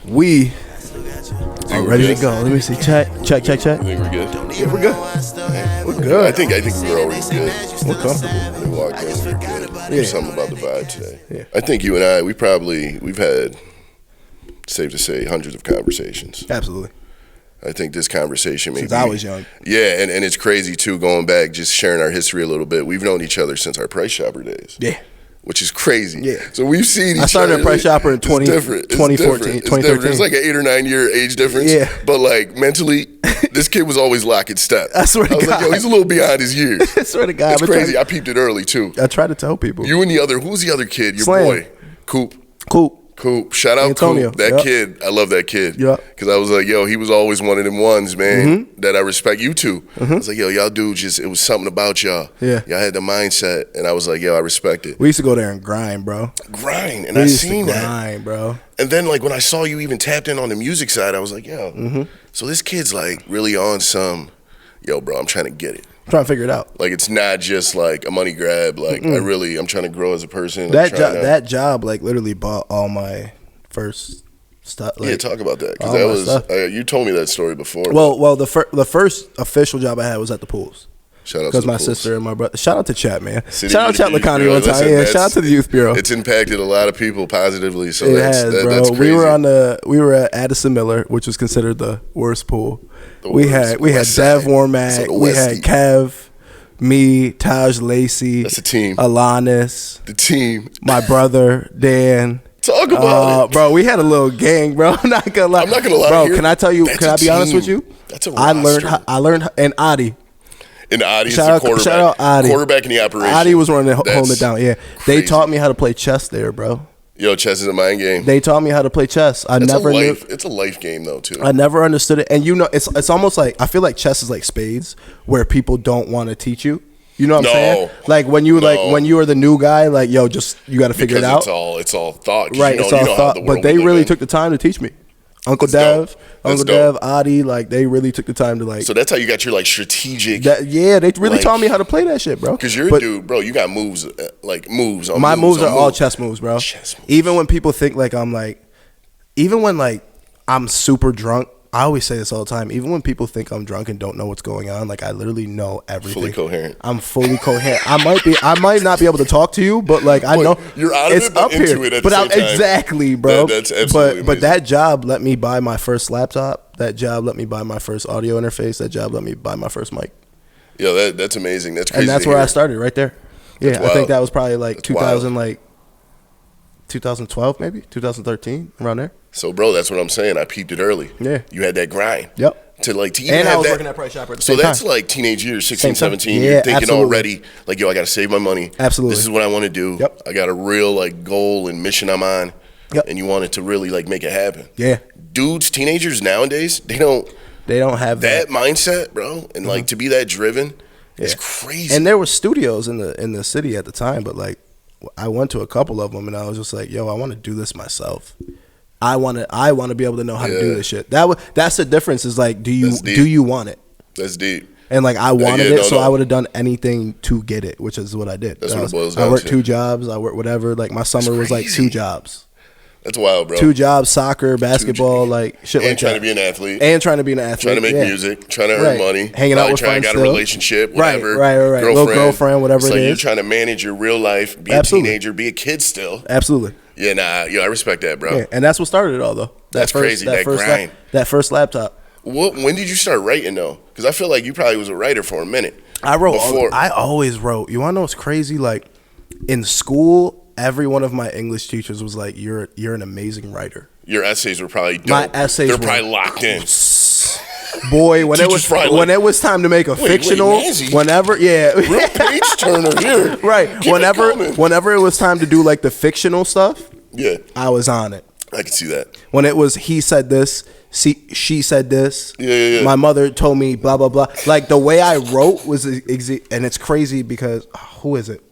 We are ready to go. Let me see. Check. I think we're good. Yeah, we're good. We're good. I think we're already good. We're comfortable. We walked in, we're good. There's something about the vibe today. Yeah. I think you and I, we've had, safe to say, hundreds of conversations. Absolutely. I think this conversation maybe. Since I was young. Yeah, and it's crazy too, going back, just sharing our history a little bit. We've known each other since our Price Chopper days. Yeah. Which is crazy. Yeah. So we've seen each other. I started a Price Chopper in 2014, 2013. There's like an 8 or 9 year age difference. Yeah. But like mentally, this kid was always locking step. I swear to I was God. like, yo, he's a little beyond his years. I swear to God. It's crazy. I peeped it early too. I try to tell people. You and who's the other kid? Your Slam. boy. Coop. Shout out Antonio. Coop. That kid. I love that kid. Yeah. Because I was like, yo, he was always one of them ones, man, that I respect. You too. I was like, yo, y'all dudes it was something about y'all. Yeah. Y'all had the mindset. And I was like, yo, I respect it. We used to go there and grind, bro. And I seen that. Grind, bro. And then like when I saw you even tapped in on the music side, I was like, yo, so this kid's like really on some, yo, bro, I'm trying to get it. I'm trying to figure it out. Like it's not just like a money grab. Like I'm trying to grow as a person. That job like literally bought all my first stuff. Like, yeah, talk about that because that was you told me that story before. Well, the first official job I had was at the pools. Shout out because to my pools. sister and my brother. Shout out to Chat, man. City Shout out Chat Lacani one time. Yeah, shout out to the Youth Bureau. It's impacted a lot of people positively. So it that's crazy. We were at Addison Miller, which was considered the worst pool. We had Dev Warmack, we had Kev, me, Taj Lacey. That's a team. Alanis. The team. My brother, Dan. Talk about it. Bro, we had a little gang, bro. I'm not gonna lie. I'm not gonna lie. Bro, can I tell you, can I be honest with you? That's a roster. I learned, and Adi. And Adi's the quarterback. Shout out Adi. Quarterback in the operation. Adi was holding it down, yeah. Crazy. They taught me how to play chess there, bro. Yo, chess is a mind game. They taught me how to play chess. It's a life game though too. I never understood it, and it's almost like I feel like chess is like spades, where people don't want to teach you. You know what I'm saying? Like when you are the new guy, like yo, just you got to figure it out. It's all thought, right? It's all thought. But they really took the time to teach me. Uncle Dev, Adi, like they really took the time to like. So that's how you got your like strategic. They really taught me how to play that shit, bro. Because you're a dude, bro. You got moves, like moves. My moves are all chess moves, bro. Even when people think like I'm like, even when like I'm super drunk, I always say this all the time. Even when people think I'm drunk and don't know what's going on, like I literally know everything. Fully coherent. I'm fully coherent. I might not be able to talk to you, but like I know you're out of it's it, but up into here. it at but the same time. Exactly, bro. That's absolutely but that job let me buy my first laptop. That job let me buy my first audio interface. That job let me buy my first mic. Yo, that's amazing. That's crazy. And that's where I started, right there. Yeah, I think that was probably like 2012, maybe 2013, around there. So, bro, that's what I'm saying. I peeped it early. Yeah. You had that grind. Yep. To even and have I was that, working at Price Chopper at the same time. So that's like teenage years, 16, 17. Yeah, You're thinking absolutely. already, like, yo, I got to save my money. Absolutely. This is what I want to do. Yep. I got a real, like, goal and mission I'm on. Yep. And you want it to really, like, make it happen. Yeah. Dudes, teenagers nowadays, they don't have that mindset, bro. And, like, to be that driven is crazy. And there were studios in the city at the time, but, like, I went to a couple of them, and I was just like, yo, I want to do this myself. I want to be able to know how to do this shit. That's the difference. Is like, do you want it? That's deep. And like I wanted it, so I would have done anything to get it, which is what I did. That's what it boils down to. I worked 2 jobs. I worked whatever. Like my summer was like 2 jobs. That's wild, bro. 2 jobs, soccer, basketball, like shit like that. And trying to be an athlete. Trying to make music. Trying to earn money. Hanging out with friends. Trying to get a relationship. Whatever. Right. Little girlfriend, whatever it is. You're trying to manage your real life. Be a teenager. Be a kid still. Absolutely. Yeah, I respect that, bro. Yeah, and that's what started it all, though. That's crazy. That grind. That first laptop. When did you start writing, though? Because I feel like you probably was a writer for a minute. I wrote. I always wrote. You want to know what's crazy? Like, in school, every one of my English teachers was like, you're an amazing writer. Your essays were probably dope. My essays They're probably locked in. Boy, when it was time to make a fictional, whenever, real page turner here, right? Whenever it was time to do like the fictional stuff, I was on it. I can see that. When it was he said this, she said this. Yeah. My mother told me blah blah blah. Like the way I wrote was, and it's crazy because who is it?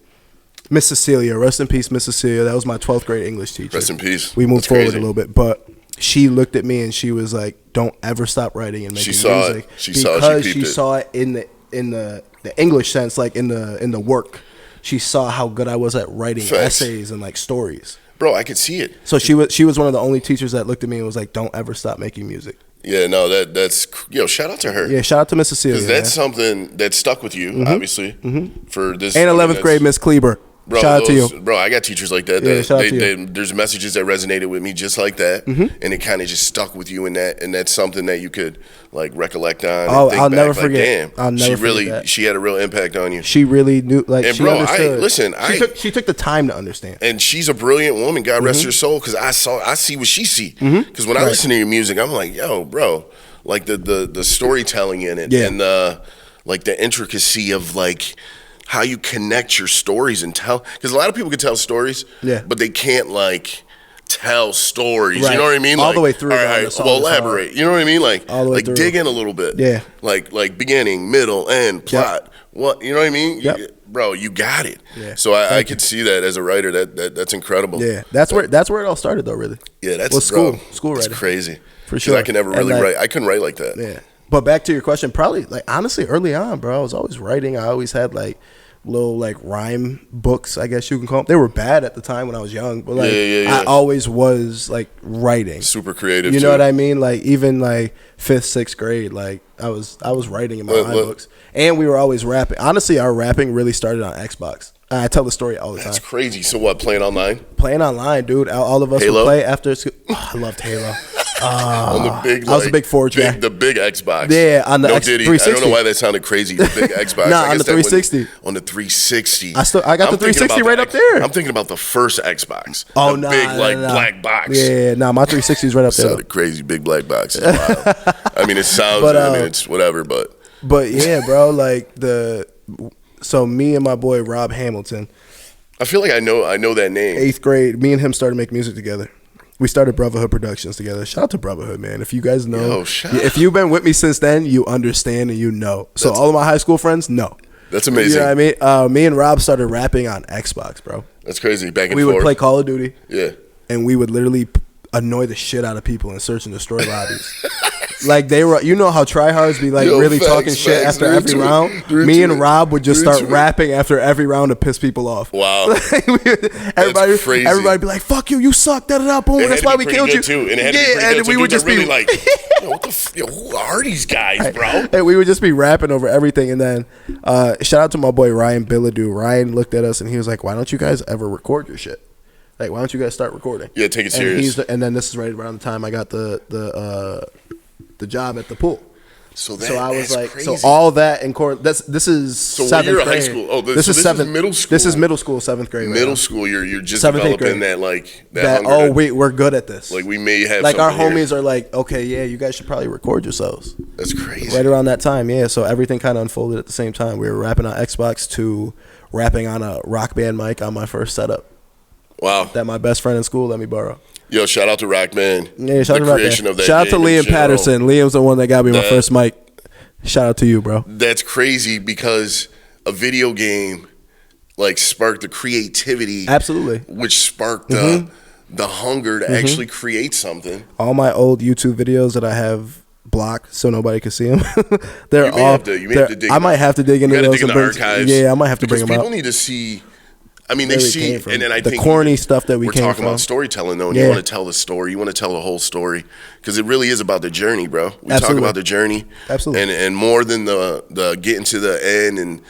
Miss Cecilia, rest in peace, Miss Cecilia. That was my 12th grade English teacher. Rest in peace. We moved forward a little bit, but she looked at me and she was like, "Don't ever stop writing and making music." She saw it in the English sense, like in the work. She saw how good I was at writing essays and like stories. bro, I could see it. So she was one of the only teachers that looked at me and was like, "Don't ever stop making music." Yeah, no, that's shout out to her. Yeah, shout out to Miss Cecilia. Because that's something that stuck with you, obviously, for this. And 11th grade Miss Kleber. Bro, shout out to you. Bro, I got teachers like that. Yeah, shout out to you. There's messages that resonated with me just like that, and it kind of just stuck with you in that, and that's something that you could like recollect on. Oh, and think I'll back, never like, forget. Damn, I'll never forget that. She had a real impact on you. She really knew, like, and she bro, understood. She took the time to understand. And she's a brilliant woman. God rest her soul. Because I see what she see. Because when I listen to your music, I'm like, yo, bro, like the storytelling in it, and like the intricacy of like how you connect your stories and tell. Because a lot of people can tell stories, but they can't like tell stories. Right. You know what I mean? All like, the way through. All right, well, elaborate. Hard. You know what I mean? Like, all the way through. Dig in a little bit. Yeah. Like beginning, middle, end, plot. Yep. What, you know what I mean? Yep. Bro, you got it. Yeah. So I could see that as a writer. That's incredible. Yeah, that's where it all started, though. Really. Yeah, that's school writing. That's crazy. For sure. I can never really write. I couldn't write like that. Yeah. But back to your question, probably like honestly early on, bro, I was always writing. I always had like little like rhyme books, I guess you can call them. They were bad at the time when I was young, but like I always was like writing. Super creative. You know what I mean? Like even like 5th, 6th grade, like I was writing in my rhyme books, and we were always rapping. Honestly, our rapping really started on Xbox. I tell the story all the time. That's crazy. So what? Playing online? Playing online, dude. All of us Halo? would play after school. Oh, I loved Halo. On the big, I was a big Forge guy. The big Xbox. Yeah, on the Diddy. 360. I don't know why that sounded crazy. The big Xbox. Nah, on the 360. On the 360. I got the 360 right up there. I'm thinking about the first Xbox. Oh, the big black box. Yeah, my 360 is right up there. Sounded crazy. Big black box. Wow. I mean, it sounds. I mean, it's whatever, but. But yeah, bro. Like so me and my boy Rob Hamilton. I feel like I know that name. 8th grade, me and him started making music together. We started Brotherhood Productions together. Shout out to Brotherhood, man. If you guys know, if you've been with me since then, you understand and you know. So all of my high school friends know. That's amazing. You know what I mean? Me and Rob started rapping on Xbox, bro. That's crazy. Back and forth. We would play Call of Duty. Yeah. And we would literally annoy the shit out of people and search and destroy lobbies. Like they were, you know how tryhards be like really talking shit after every round. Me and Rob would just start rapping after every round to piss people off. Wow, everybody be like, "Fuck you, you suck." Da da da. Boom. That's why we killed you. Too. And it had to be and we would just be like, who are these guys, bro? And we would just be rapping over everything. And then shout out to my boy Ryan Billadu. Ryan looked at us and he was like, "Why don't you guys ever record your shit? Like, why don't you guys start recording?" Yeah, take it serious. And then this is right around the time I got the job at the pool. So I was like, crazy. So all that in court. This is so 7th you're grade. High school. Oh, this is 7th. Middle school. This is middle school, 7th grade. Middle school. You're just developing that like that. We're good at this. Like we may have like our homies are like, okay, yeah, you guys should probably record yourselves. That's crazy. Right around that time, yeah. So everything kind of unfolded at the same time. We were rapping on Xbox to rapping on a Rock Band mic on my first setup. Wow. That my best friend in school let me borrow. Yo, shout out to Rockman. Yeah, shout out to creation of that. Shout out to Liam Patterson. Liam's the one that got me my first mic. Shout out to you, bro. That's crazy because a video game like sparked the creativity. Absolutely. Which sparked the hunger to actually create something. All my old YouTube videos that I have blocked so nobody can see them. They're all. You may have to dig. I might have to dig into those archives. Yeah, I might have to bring them out. People need to see. I mean, they see, and then I think the corny stuff that we're talking about storytelling, though. And you want to tell the story, you want to tell the whole story, because it really is about the journey, bro. We talk about the journey, absolutely, and more than the getting to the end, and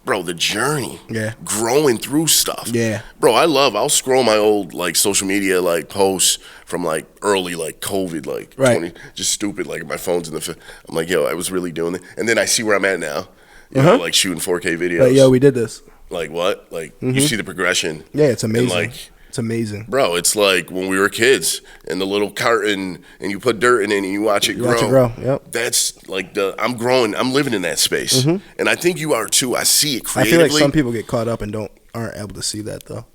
bro, the journey, growing through stuff, bro. I'll scroll my old like social media like posts from like early like COVID, like 20, just stupid, like my phone's in the. I'm like, yo, I was really doing it, and then I see where I'm at now, you know, like shooting 4K videos. Like, yo, we did this. Like what? Like you see the progression. Yeah, it's amazing. And it's amazing, bro. It's like when we were kids and the little carton, and you put dirt in it and you watch it grow. Yep. That's like I'm growing. I'm living in that space, and I think you are too. I see it creatively. I feel like some people get caught up and aren't able to see that though,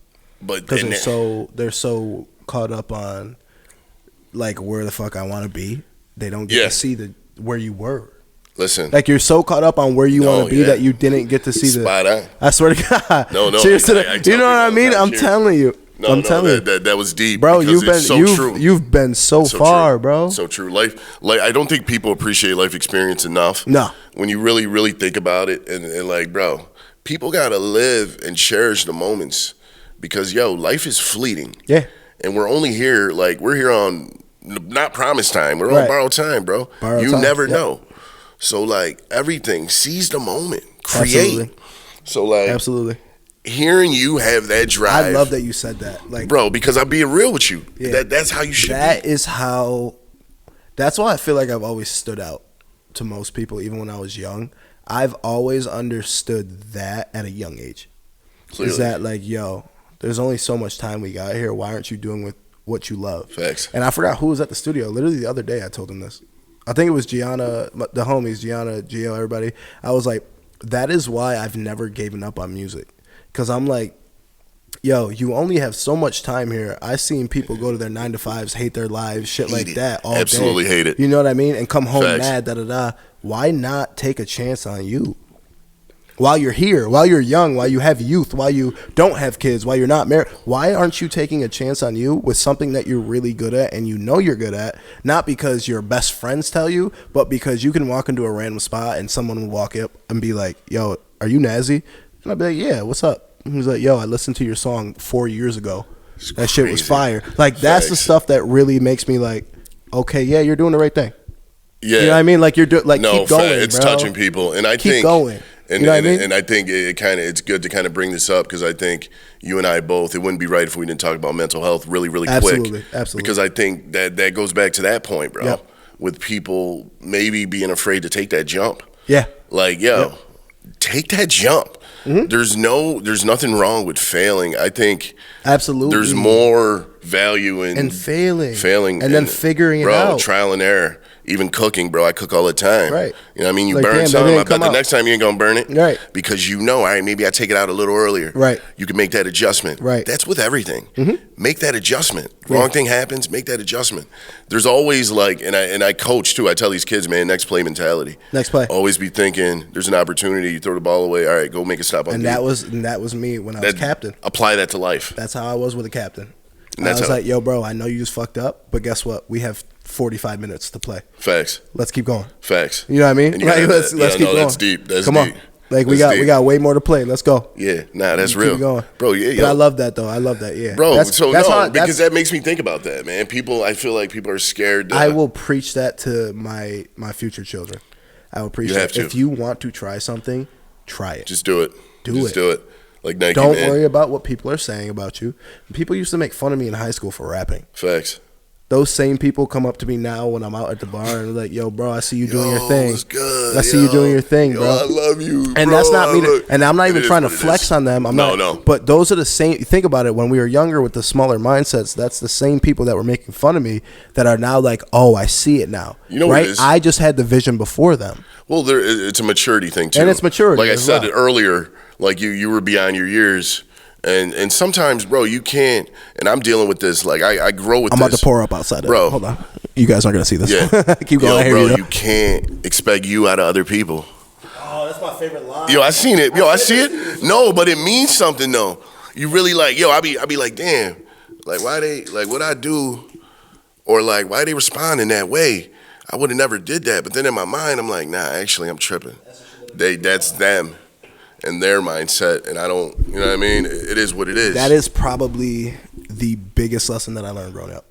but because they're so caught up on like where the fuck I want to be. They don't get to see where you were. Listen, like you're so caught up on where you want to be that you didn't get to see spot on. I swear to God. No. Cheers to that. You know what I mean? I'm telling you. I'm telling you. That was deep, bro. You've been so far, bro. So true. Life, like I don't think people appreciate life experience enough. No. When you really, really think about it, and like, bro, people gotta live and cherish the moments because life is fleeting. Yeah. And we're only here, like, we're here on not promised time. We're on borrowed time, bro. You never know. So, like, everything, seize the moment, create. Absolutely. So, like, absolutely. Hearing you have that drive. I love that you said that. Like, bro, because I'm being real with you. Yeah. That's how you should be. That's why I feel like I've always stood out to most people, even when I was young. I've always understood that at a young age. Clearly. Is that like, yo, there's only so much time we got here. Why aren't you doing with what you love? Facts. And I forgot who was at the studio. Literally the other day I told him this. I think it was Gianna, the homies, Gianna, Gio, everybody. I was like, that is why I've never given up on music. Because I'm like, yo, you only have so much time here. I've seen people go to their 9-to-5s, hate their lives, shit like that all day. Absolutely hate it. You know what I mean? And come home mad, da-da-da. Why not take a chance on you? While you're here, while you're young, while you have youth, while you don't have kids, while you're not married, why aren't you taking a chance on you with something that you're really good at and you know you're good at? Not because your best friends tell you, but because you can walk into a random spot and someone will walk up and be like, yo, are you Nazzy? And I'll be like, yeah, what's up? And he's like, yo, I listened to your song 4 years ago. That shit was fire. Like, that's the stuff that really makes me like, okay, yeah, you're doing the right thing. Yeah. You know what I mean? Like, you're doing, like, keep going, it's bro. Touching people. And I keep think, going. And, you know what I mean? And I think it's good to kind of bring this up because I think you and I both, it wouldn't be right if we didn't talk about mental health really quick. Absolutely. Because I think that goes back to that point, bro. Yep. With people maybe being afraid to take that jump. Yeah. Like, take that jump. Mm-hmm. There's nothing wrong with failing. I think absolutely there's more value in failing, and then figuring it out. Trial and error. Even cooking, bro. I cook all the time. Right. You know what I mean? You like, burn something, I bet the next time you ain't gonna burn it. Right. Because you know, all right, maybe I take it out a little earlier. Right. You can make that adjustment. Right. That's with everything. Mm-hmm. Make that adjustment. Wrong thing happens, make that adjustment. There's always like, and I coach too. I tell these kids, man, next play mentality. Next play. Always be thinking, there's an opportunity, you throw the ball away, all right, go make a stop on that was me when I was captain. Apply that to life. That's how I was with a captain. And I was like, yo, bro, I know you just fucked up, but guess what? We have 45 minutes to play. Facts. Let's keep going. Facts. You know what I mean? Like, let's keep going. That's deep. Come on. Like, we got way more to play. Let's go. Yeah, that's real. Keep going. Bro, yeah. But I love that, though. I love that, yeah. Bro, because that makes me think about that, man. I feel like people are scared. I will preach that to my future children. I will preach that. If you want to try something, try it. Just do it. Just do it. Like Nike, don't worry about what people are saying about you. People used to make fun of me in high school for rapping. Facts. Those same people come up to me now when I'm out at the bar and they're like, yo, bro, I see you doing your thing. Good. I see you doing your thing, bro. I love you, and bro. That's not me. And I'm not even trying to flex on them. No. But those are the same. Think about it. When we were younger with the smaller mindsets, that's the same people that were making fun of me that are now like, oh, I see it now. You know right? what it is? I just had the vision before them. Well, it's a maturity thing, too. And it's maturity. Like I said earlier, like you were beyond your years. And sometimes, bro, you can't. And I'm dealing with this. Like I grow with this. I'm about to pour up outside. Bro. Hold on. You guys aren't going to see this. Yeah. Keep going. Bro, you can't expect you out of other people. Oh, that's my favorite line. I seen it. I see it. No, but it means something, though. You really like, I be like, damn. Like, why they, like, what I do, or like, why they respond in that way? I would have never did that. But then in my mind, I'm like, nah, actually, I'm tripping. That's them. And their mindset, and I don't, you know what I mean? It is what it is. That is probably the biggest lesson that I learned growing up.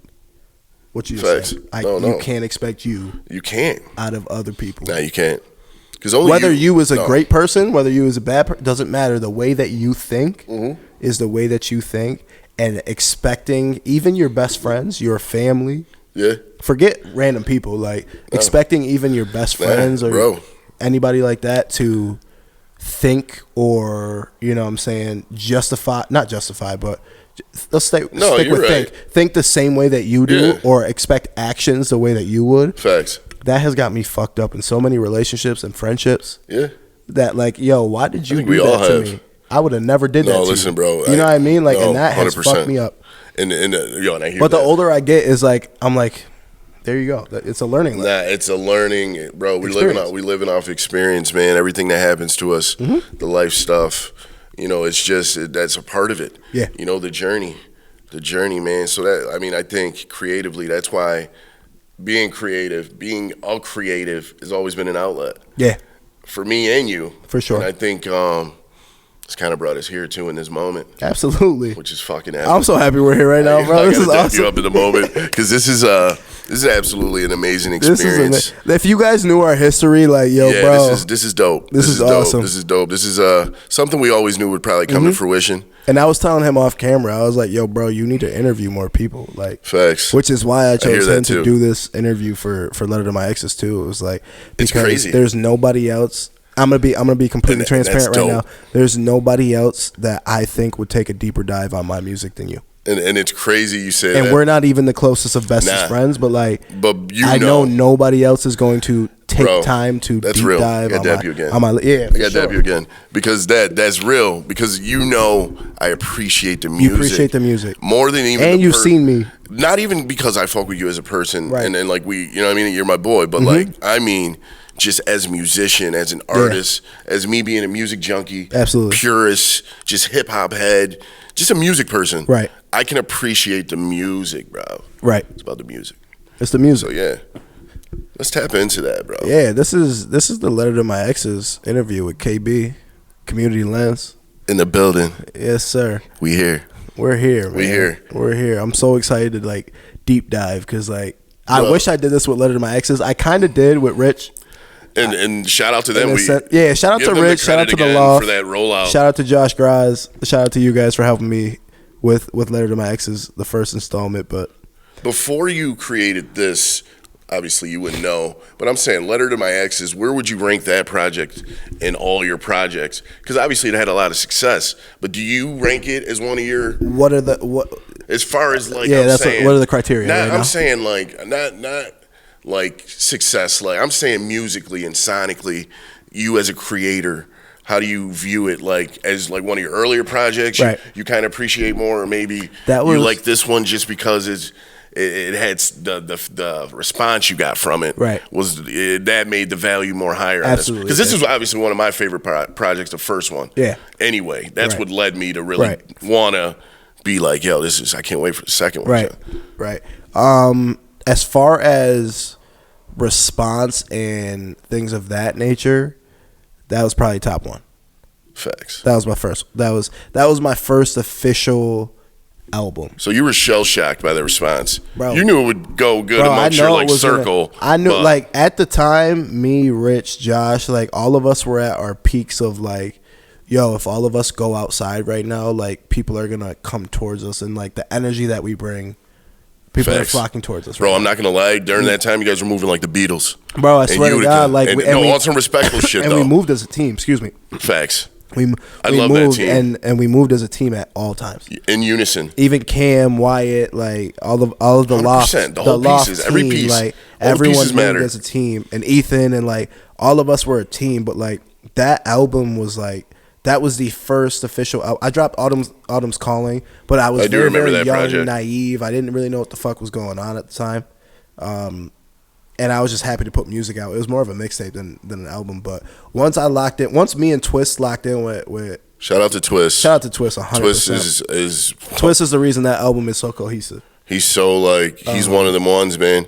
What you just said. You can't expect you can't out of other people. No, you can't. Because whether you is a great person, whether you is a bad person, doesn't matter. The way that you think is the way that you think, and expecting even your best friends, your family. Yeah. Forget random people. Like expecting even your best friends or anybody like that to think or, you know what I'm saying, not justify, but let's stick with think the same way that you do or expect actions the way that you would. Facts. That has got me fucked up in so many relationships and friendships. Yeah. That like, yo, why did you do that to me? I would have never did that to you. No, listen, bro. You know what I mean? Like, and that has fucked me up. And I hear that. But the older I get is like, I'm like, there you go. It's a learning lesson. Nah, it's a learning, bro. We living off experience, man. Everything that happens to us, the life stuff, it's just that's a part of it. Yeah. The journey, man. So that I think creatively, that's why being a creative has always been an outlet. Yeah. For me and you, for sure. And I think It's kind of brought us here too in this moment. Absolutely. Which is fucking epic. I'm so happy we're here right now, bro. This is awesome. You up in the moment because this is absolutely an amazing experience. If you guys knew our history, like, yo, yeah, bro, this is dope. This is awesome. This is dope. This is something we always knew would probably come to fruition. And I was telling him off camera, I was like, yo, bro, you need to interview more people. Like, facts. Which is why I chose him to do this interview for Letter to My Exes too. It was like, because it's crazy. There's nobody else. I'm gonna be completely transparent right now. There's nobody else that I think would take a deeper dive on my music than you. And it's crazy you say that. And we're not even the closest of bestest friends, but like, I know nobody else is going to take time to deep dive. I gotta dab you again. I gotta dab you again because that's real. Because I appreciate the music. You appreciate the music more than even. And you've seen me. Not even because I fuck with you as a person, right. and like you know what I mean. You're my boy, but like I mean. Just as a musician, as an artist, as me being a music junkie, absolutely purist, just hip hop head, just a music person. Right. I can appreciate the music, bro. Right. It's about the music. It's the music. So yeah, let's tap into that, bro. Yeah, this is the Letter to My Exes interview with KB, CommunityLens. In the building. Yes, sir. We here. We're here, man. We're here. I'm so excited to like deep dive because like I wish I did this with Letter to My Exes. I kind of did with Rich. And shout out to them. Shout out to Rich. Shout out to the Loft for that rollout. Shout out to Josh Graz. Shout out to you guys for helping me with Letter to My Exes, the first installment. But before you created this, obviously you wouldn't know. But I'm saying Letter to My Exes. Where would you rank that project in all your projects? Because obviously it had a lot of success. But do you rank it as one of your? What as far as like? Yeah, what are the criteria? I'm saying like not. Like success, like I'm saying musically and sonically, you as a creator, how do you view it? Like as like one of your earlier projects, right. you kind of appreciate more, or maybe you like this one just because it had the response you got from it, right? That made the value more higher. Absolutely, because this is obviously one of my favorite projects, the first one. Yeah. Anyway, that's what led me to really wanna be like, yo, I can't wait for the second one. Right. As far as response and things of that nature, that was probably top one. Facts. That was my first. That was my first official album. So you were shell shocked by the response, bro. You knew it would go good amongst your like circle. I knew like at the time, me, Rich, Josh, like all of us were at our peaks of like, yo, if all of us go outside right now, like people are gonna come towards us, and like the energy that we bring. People are flocking towards us. Bro, I'm not going to lie. During that time, you guys were moving like the Beatles. Bro, I swear to God. Like, on some respectful shit, and though. we moved as a team. Excuse me. Facts. We love moved that team. And we moved as a team at all times. In unison. Even Cam, Wyatt, like all of the loft. The whole pieces. Team, every piece. Like, all everyone moved matter. as a team. And Ethan and like all of us were a team. But like that album was like, that was the first official album. I dropped Autumn's Calling, but I was very young, project. Naive. I didn't really know what the fuck was going on at the time. And I was just happy to put music out. It was more of a mixtape than an album. But once me and Twist locked in with shout out to Twist. Shout out to Twist 100%. Twist is the reason that album is so cohesive. He's so like he's one of them ones, man.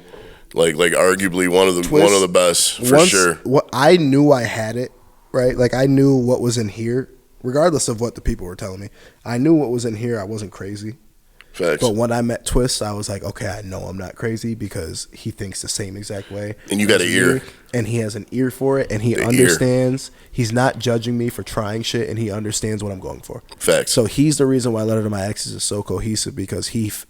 Like arguably one of the best for sure. I knew I had it. Right, like I knew what was in here, regardless of what the people were telling me. I knew what was in here. I wasn't crazy. Facts. But when I met Twist, I was like, okay, I know I'm not crazy because he thinks the same exact way. And you got an ear. And he has an ear for it, and he understands. He's not judging me for trying shit, and he understands what I'm going for. Facts. So he's the reason why Letter to My Exes is so cohesive because he's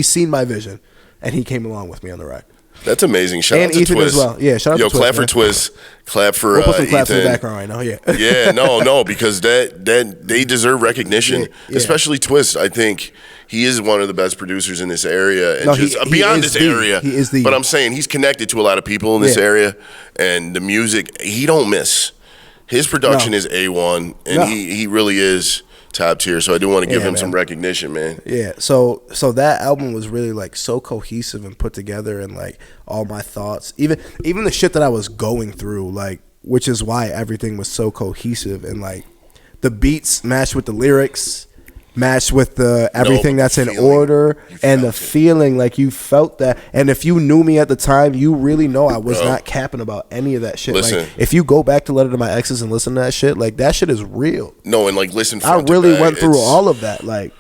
seen my vision, and he came along with me on the ride. That's amazing. Shout out to Ethan Twist as well. Yeah, shout out to Twist. Clap for Twist. Clap for we'll put some claps Ethan. in the background right now. Yeah. Yeah, no, because that they deserve recognition, especially Twist. I think he is one of the best producers in this area, and beyond this area. He is the. But I'm saying he's connected to a lot of people in this area, and the music he don't miss. His production is A1, and he really is top tier. So I do want to give him some recognition, man. Yeah. So that album was really like so cohesive and put together, and like all my thoughts, even the shit that I was going through, like, which is why everything was so cohesive, and like the beats matched with the lyrics, matched with the everything that's in order, and the feeling, like you felt that. And if you knew me at the time, you really know I was not capping about any of that shit. Listen, like if you go back to Letter to My Exes and listen to that shit, like that shit is real. No, and like listen, I really went through all of that, like.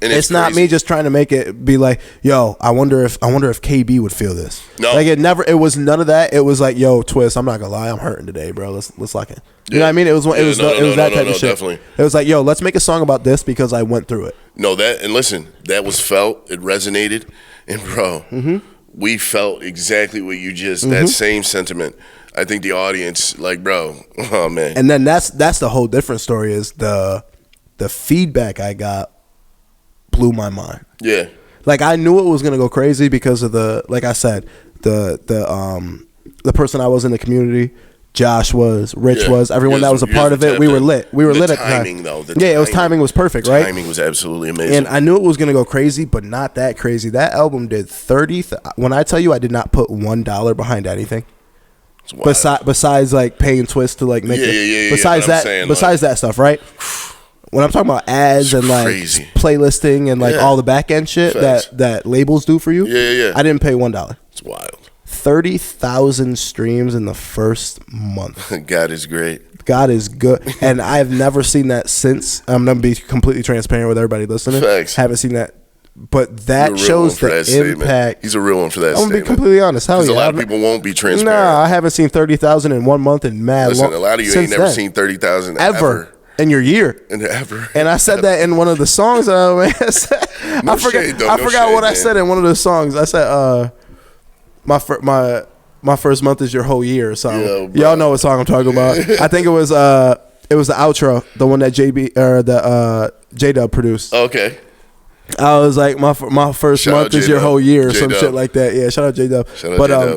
And it's not me just trying to make it be like, yo, I wonder if KB would feel this. No, like it was none of that. It was like, yo, Twist, I'm not gonna lie, I'm hurting today, bro. Let's lock in. You know what I mean? It was that type of shit. Definitely. It was like, yo, let's make a song about this because I went through it. No, and listen, that was felt. It resonated, and bro, we felt exactly what you just that same sentiment. I think the audience, like, bro, oh man. And then that's the whole different story is the feedback I got. Blew my mind. Yeah. Like I knew it was gonna go crazy because of like I said, the person I was in the community, Josh was, Rich was, everyone that was a part of it, we were lit. We were lit at the time. Timing was perfect, right? Timing was absolutely amazing. And I knew it was gonna go crazy, but not that crazy. That album did when I tell you I did not put $1 behind anything. Besides like paying Twist to like make it. Besides that stuff, right? When I'm talking about ads and like playlisting and like all the back end shit that labels do for you, I didn't pay $1. It's wild. 30,000 streams in the first month. God is great. God is good, and I've never seen that since. I'm gonna be completely transparent with everybody listening. Facts. Haven't seen that, but that shows the impact. Statement. He's a real one for that. I'm gonna be completely honest. Because a lot of people won't be transparent. Nah, I haven't seen 30,000 in 1 month in mad. Listen, a lot of you ain't never seen 30,000 ever. In your year, and I said that in one of the songs. I forgot what I said in one of the songs. I said, "My first month is your whole year." Or something. Y'all know what song I'm talking about. I think it was the outro, the one that J-Dub produced. Okay. I was like, my first month is your whole year, or some shit like that. Yeah, shout out J-Dub.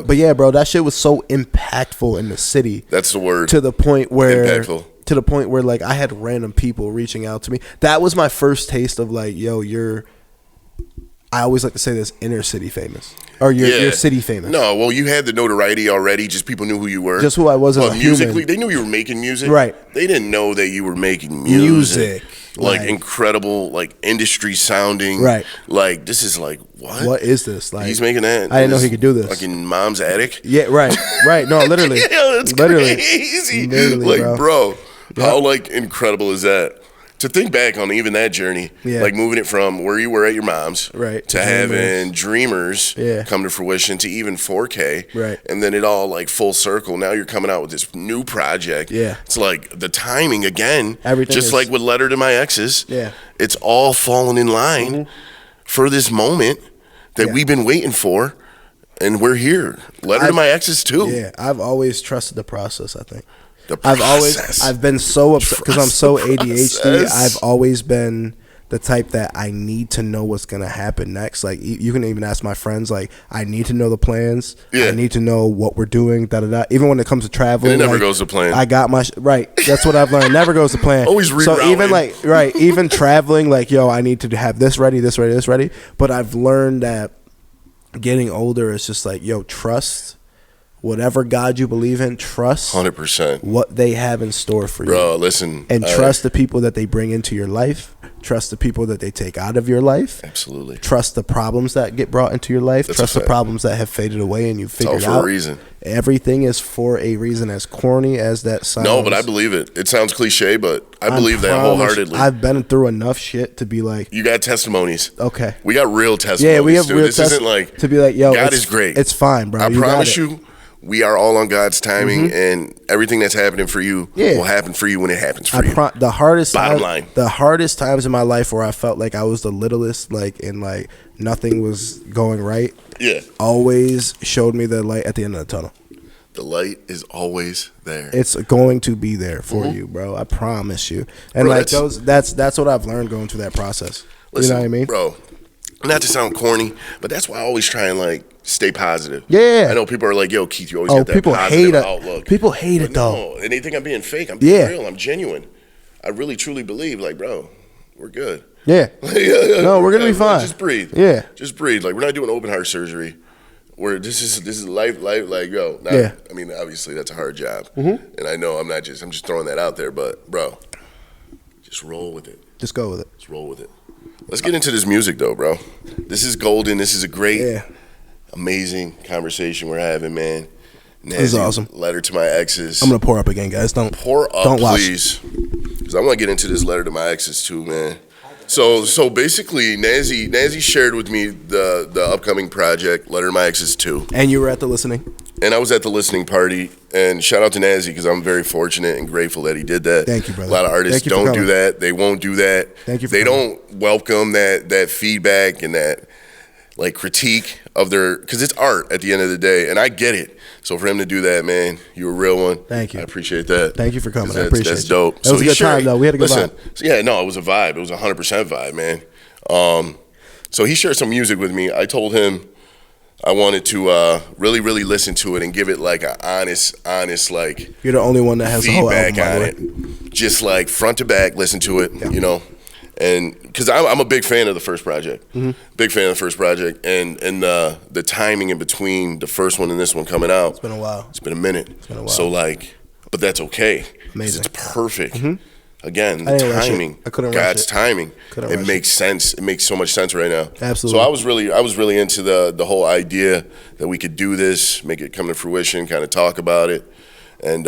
But yeah, bro, that shit was so impactful in the city. That's the word. To the point where. Impactful. To the point where like I had random people reaching out to me. That was my first taste of like, yo, I always like to say this, inner city famous. Or you're city famous. No, well, you had the notoriety already. Just people knew who you were. Just who I was as a musically, human. They knew you were making music. Right. They didn't know that you were making music. Like incredible, like industry sounding. Right. Like this is like, what is this? Like he's making that. I didn't know he could do this. Like in mom's attic. Yeah, right. No, literally. That's crazy. Literally, like, bro. How like incredible is that? To think back on even that journey, like moving it from where you were at your mom's, to having Dreamers come to fruition, to even 4K, and then it all like full circle. Now you're coming out with this new project. It's like the timing again, just like with Letter to My Exes. It's all falling in line for this moment that we've been waiting for, and we're here. Letter to My Exes too. Yeah, I've always trusted the process. I think. I've been so upset because I'm so ADHD. I've always been the type that I need to know what's gonna happen next. Like you can even ask my friends. Like I need to know the plans. I need to know what we're doing. Even when it comes to traveling, it never goes to plan. I got my right. That's what I've learned. Never goes to plan. Always rerouting. So even even traveling, like yo, I need to have this ready, this ready, this ready. But I've learned that getting older is just like yo, trust. Whatever God you believe in, trust 100% what they have in store for you. Bro, listen. And trust the people that they bring into your life. Trust the people that they take out of your life. Absolutely. Trust the problems that get brought into your life. Trust the problems that have faded away and you figured out. It's all for a reason. Everything is for a reason, as corny as that sounds. No, but I believe it. It sounds cliche, but I believe that wholeheartedly. I've been through enough shit to be like. You got testimonies. Okay. We got real testimonies. Yeah, we have real testimonies. This isn't like. To be like, yo, God is great. It's fine, bro. I promise you. We are all on God's timing, and everything that's happening for you will happen for you when it happens for you. The hardest bottom line. The hardest times in my life where I felt like I was the littlest, like and like nothing was going right. Yeah, always showed me the light at the end of the tunnel. The light is always there. It's going to be there for you, bro. I promise you. And bro, like that's what I've learned going through that process. Listen, you know what I mean, bro? Not to sound corny, but that's why I always try and like stay positive. Yeah. I know people are like, yo, Keith, you always got that positive outlook. People hate it though. No, and they think I'm being fake. I'm being real. I'm genuine. I really, truly believe, like, bro, we're good. Yeah. No, we're going to be fine. Just breathe. Yeah. Just breathe. Like, we're not doing open heart surgery. Where this is life, like, yo. Now, I mean, obviously, that's a hard job. And I know I'm just throwing that out there, but, bro, just roll with it. Just go with it. Let's roll with it. Let's get into this music, though, bro. This is golden. This is a great, amazing conversation we're having, man. This is awesome. Letter to my exes. I'm gonna pour up again, guys. Don't pour up, don't please, because I want to get into this letter to my exes too, man. So basically, Nazzy shared with me the upcoming project, Letter to My Exes 2. And you were at the listening? And I was at the listening party. And shout out to Nazzy, because I'm very fortunate and grateful that he did that. Thank you, brother. A lot of artists don't do that. They won't do that. Thank you for They coming. don't welcome that feedback and that like critique of their, because it's art at the end of the day. And I get it. So for him to do that, man, you're a real one. Thank you. I appreciate that. Thank you for coming. I appreciate it. That's dope. That was a good time, though. We had a good vibe. Yeah, no, it was a vibe. It was 100% vibe, man. So he shared some music with me. I told him I wanted to really, really listen to it and give it like an honest, like, you're the only one that has the whole album on it. Just like front to back, listen to it, you know. And because I'm a big fan of the first project, big fan of the first project, and the timing in between the first one and this one coming out. It's been a while. It's been a minute. It's been a while. So like, but that's okay. Amazing. It's perfect. Again, the timing, God's timing. It makes sense. It makes so much sense right now. Absolutely. So I was really into the whole idea that we could do this, make it come to fruition, kind of talk about it, and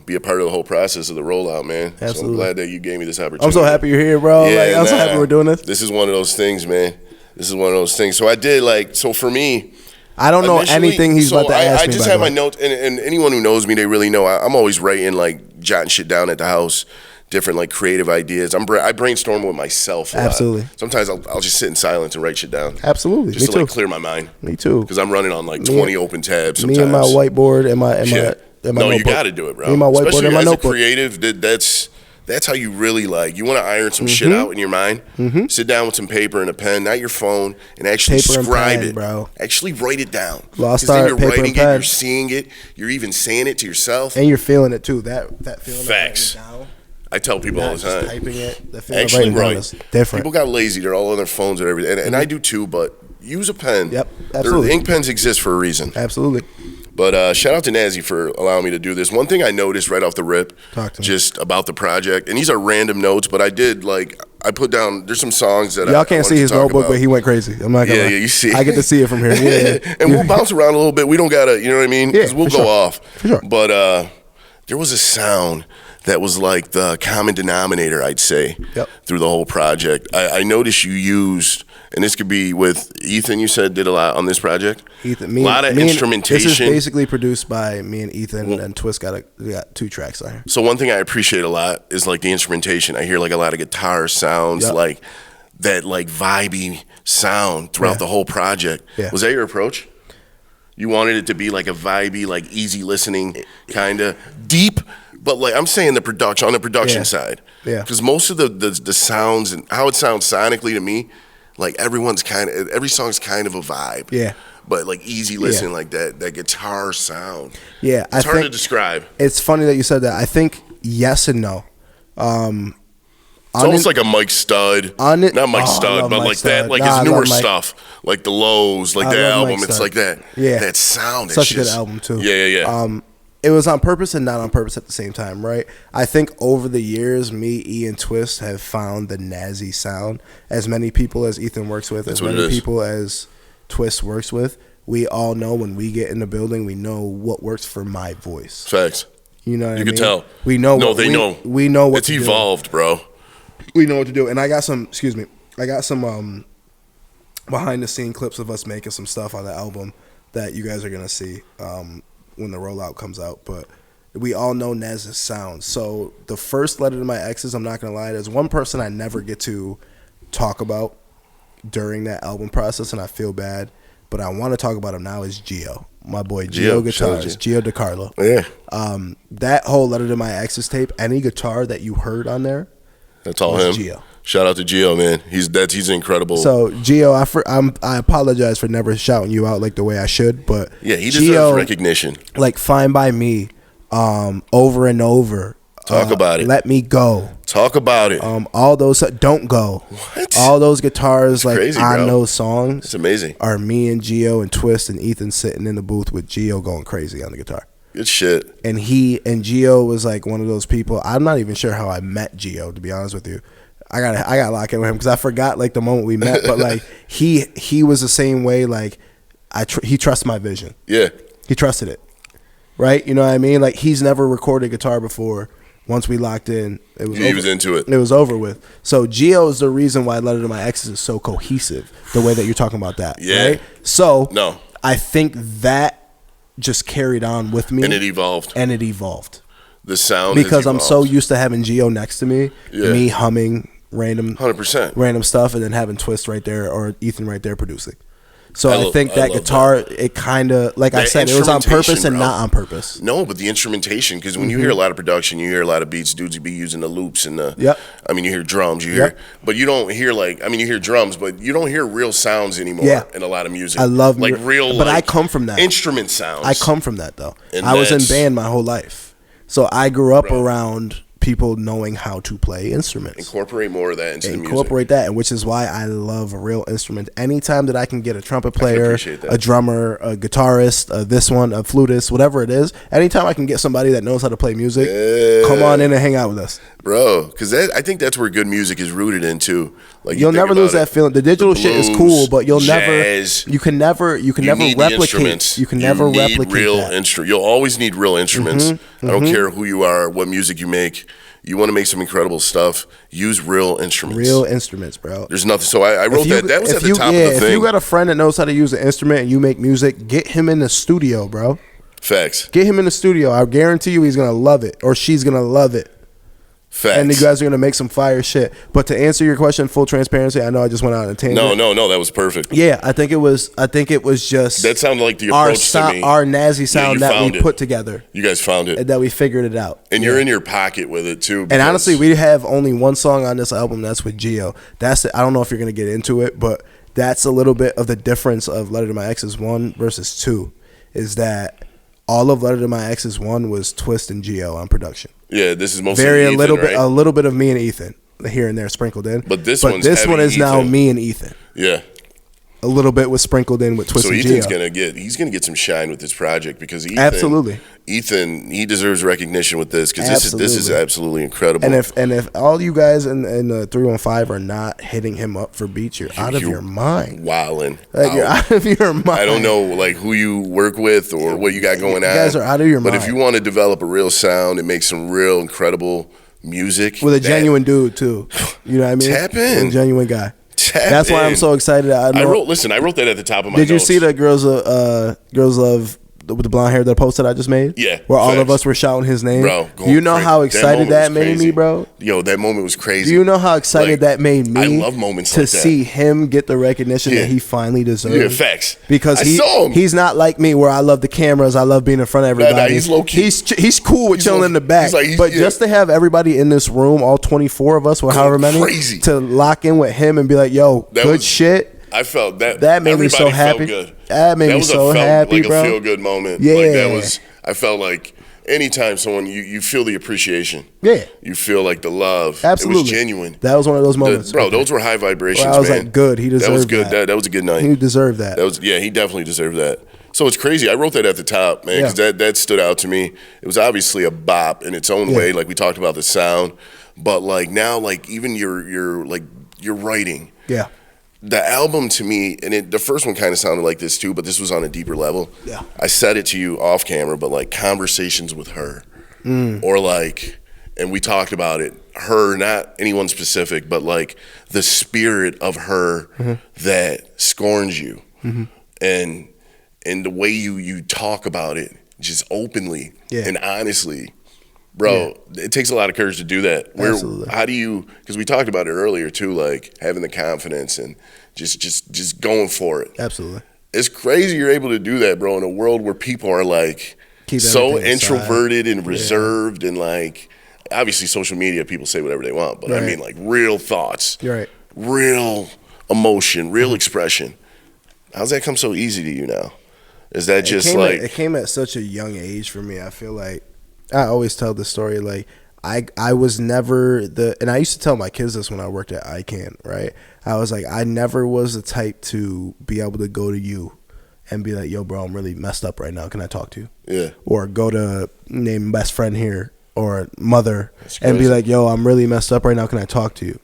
be a part of the whole process of the rollout, man. Absolutely. So I'm glad that you gave me this opportunity. I'm so happy you're here, bro. I'm so happy we're doing this. This is one of those things, man. This is one of those things. So I did so for me, I don't know anything he's about to ask me. I just have my notes, and anyone who knows me, they really know I'm always writing, like jotting shit down at the house. Different like creative ideas. I brainstorm with myself a Absolutely. lot. Sometimes I'll just sit in silence and write shit down. Absolutely. Just to like clear my mind. Me too. Because I'm running on like 20 open tabs sometimes. Me and my whiteboard and my no, notebook. You got to do it, bro. Me and my whiteboard Especially and my as notebook. a creative, that's how you really like. You want to iron some shit out in your mind. Sit down with some paper and a pen, not your phone, and actually scribe it, bro. Actually write it down. Lost then art, you're paper writing and pen. it, you're seeing it, you're even saying it to yourself, and you're feeling it too. That feeling. Facts. Of writing it down. I tell people all the time. Just typing it, the feeling actually of writing down is different. People got lazy. They're all on their phones and everything. And I do too, but use a pen. Yep, absolutely. The ink pens exist for a reason. Absolutely. But shout out to Nazzy for allowing me to do this. One thing I noticed right off the rip, just about the project, and these are random notes, but I put down, there's some songs that y'all can't see his notebook, but he went crazy. I'm not gonna lie. you see. I get to see it from here. Yeah. And we'll bounce around a little bit. We don't gotta, you know what I mean? Yeah, we'll go off. For sure. But there was a sound that was like the common denominator, I'd say, through the whole project. I noticed you used, and this could be with Ethan, you said did a lot on this project. Ethan, a lot of instrumentation. This is basically produced by me and Ethan, and Twist got 2 tracks on here. So one thing I appreciate a lot is like the instrumentation. I hear like a lot of guitar sounds, like that like vibey sound throughout the whole project. Yeah. Was that your approach? You wanted it to be like a vibey, like easy listening, kind of deep, but like I'm saying the production side. Yeah. Because most of the sounds and how it sounds sonically to me, like every song's kind of a vibe. Yeah. But like easy listening, like that guitar sound. Yeah. It's hard to describe. It's funny that you said that. I think yes and no. It's almost like a Mike Stud, not Mike Stud, but like that, like his newer stuff, like the Lows, like that album. It's like that, that sound. Such a good album too. Yeah. It was on purpose and not on purpose at the same time, right? I think over the years, me, E, and Twist have found the Nazzy sound. As many people as Ethan works with, as many people as Twist works with, we all know when we get in the building, we know what works for my voice. Facts. You know what I mean? You can tell. We know. No, they know. We know what it's evolved, bro. We know what to do. And I got some, behind the scene clips of us making some stuff on the album that you guys are going to see when the rollout comes out. But we all know Naz's sound. So the first Letter to My Exes, I'm not going to lie, there's one person I never get to talk about during that album process, and I feel bad. But I want to talk about him now is Gio. My boy Gio Guitars, Gio DeCarlo. Yeah. That whole Letter to My Exes tape, any guitar that you heard on there, that's all him. Gio. Shout out to Gio, man. He's incredible. So Gio, I apologize for never shouting you out like the way I should, but yeah, he deserves recognition. Like Fine by Me, over and over. Talk about it. Let Me Go. Talk about it. All those Don't Go. What? All those guitars, like crazy, on bro. those songs, it's amazing. Are me and Gio and Twist and Ethan sitting in the booth with Gio going crazy on the guitar. Good shit. And Gio was like one of those people. I'm not even sure how I met Gio, to be honest with you. I gotta lock in with him because I forgot like the moment we met. But like he was the same way. Like he trusts my vision. Yeah, he trusted it. Right, you know what I mean? Like he's never recorded guitar before. Once we locked in, he was into it. It was over with. So Gio is the reason why Letter to My Exes is so cohesive. The way that you're talking about that. Yeah. Right? So I think that just carried on with me, and it evolved. The sound because I'm so used to having Gio next to me, me humming random 100% random stuff, and then having Twist right there or Ethan right there producing. So I think that guitar, it kind of, like I said, it was on purpose and not on purpose. No, but the instrumentation, because when you hear a lot of production, you hear a lot of beats, dudes be using the loops and the, I mean, you hear drums, you hear, but you don't hear like, I mean, you hear drums, but you don't hear real sounds anymore in a lot of music. I love like real, but I come from that. Instrument sounds. I come from that though. And I was in band my whole life. So I grew up around people knowing how to play instruments. Incorporate more of that into the music. Incorporate that, and which is why I love a real instrument. Anytime that I can get a trumpet player, a drummer, a guitarist, a flutist, whatever it is, anytime I can get somebody that knows how to play music, come on in and hang out with us. Bro, because I think that's where good music is rooted in too. Like you'll never lose that feeling. The digital shit is cool, but you can never replicate. You can never replicate real instrument. You'll always need real instruments. I don't care who you are, what music you make. You want to make some incredible stuff, use real instruments. Real instruments, bro. There's nothing. So I wrote that. That was at the top of the thing. If you got a friend that knows how to use an instrument and you make music, get him in the studio, bro. Facts. Get him in the studio. I guarantee you he's going to love it, or she's going to love it. Facts. And you guys are going to make some fire shit. But to answer your question, full transparency, I know I just went out on a tangent. No, that was perfect. Yeah, I think it was just that sounded like the approach to me. Our Nazzy sound that we put together. You guys found it. And that we figured it out. And you're in your pocket with it too. And honestly, we have only one song on this album. That's with Gio. That's it. I don't know if you're going to get into it, but that's a little bit of the difference of Letter to My Exes 1 versus 2 is that all of Letter to My Exes 1 was Twist and Gio on production. Yeah, this is mostly Ethan, a little bit of me and Ethan here and there sprinkled in. But this one is now me and Ethan. Yeah. A little bit was sprinkled in with Twist and Gio. So Ethan's gonna get some shine with this project because Ethan, he deserves recognition with this because this is absolutely incredible. And if all you guys in the 315 are not hitting him up for beats, you're out of your mind. Wildin'. You're out of your mind. I don't know like who you work with or what you got going on. You guys are out of your mind. But if you want to develop a real sound and make some real incredible music with a genuine dude too, you know what I mean? Tap in. A genuine guy. That's why I'm so excited. I wrote that at the top of my notes. Did you see the Girls Love with the blonde hair that posted I just made? Yeah. Where all of us were shouting his name? Bro. Do you know how excited that made me, bro? Yo, that moment was crazy. Do you know how excited that made me? I love moments like that. To see him get the recognition that he finally deserves. Yeah, facts. Because he's not like me where I love the cameras. I love being in front of everybody. Nah, he's low key. He's cool with chilling in the back. But just to have everybody in this room, all 24 of us, or however many, to lock in with him and be like, yo, good shit. I felt that. That made me so happy. That made me so happy, bro. Like a feel good moment. Yeah. Like that was. I felt like anytime someone you feel the appreciation. Yeah. You feel like the love. Absolutely. It was genuine. That was one of those moments, bro. Those were high vibrations. I was like, good. He deserved that. Was good. That was a good night. He deserved that. He definitely deserved that. So it's crazy. I wrote that at the top, man, because that stood out to me. It was obviously a bop in its own way. Like we talked about the sound, but like now, like even your writing. Yeah. The album to me, and the first one kind of sounded like this too, but this was on a deeper level. Yeah. I said it to you off camera, but like conversations with her, or like, and we talked about it. Her, not anyone specific, but like the spirit of her that scorns you, and the way you talk about it, just openly and honestly. Bro, it takes a lot of courage to do that. Absolutely. How do you, because we talked about it earlier too, like having the confidence and just going for it. Absolutely. It's crazy you're able to do that, bro, in a world where people are like so introverted and reserved and like, obviously social media, people say whatever they want, but I mean like real thoughts, real emotion, real expression. How's that come so easy to you now? Is that it came at such a young age for me. I feel like, I always tell the story, like, I was never and I used to tell my kids this when I worked at ICANN, right? I was like, I never was the type to be able to go to you and be like, yo, bro, I'm really messed up right now. Can I talk to you? Yeah. Or go to name best friend here or mother and be like, yo, I'm really messed up right now. Can I talk to you?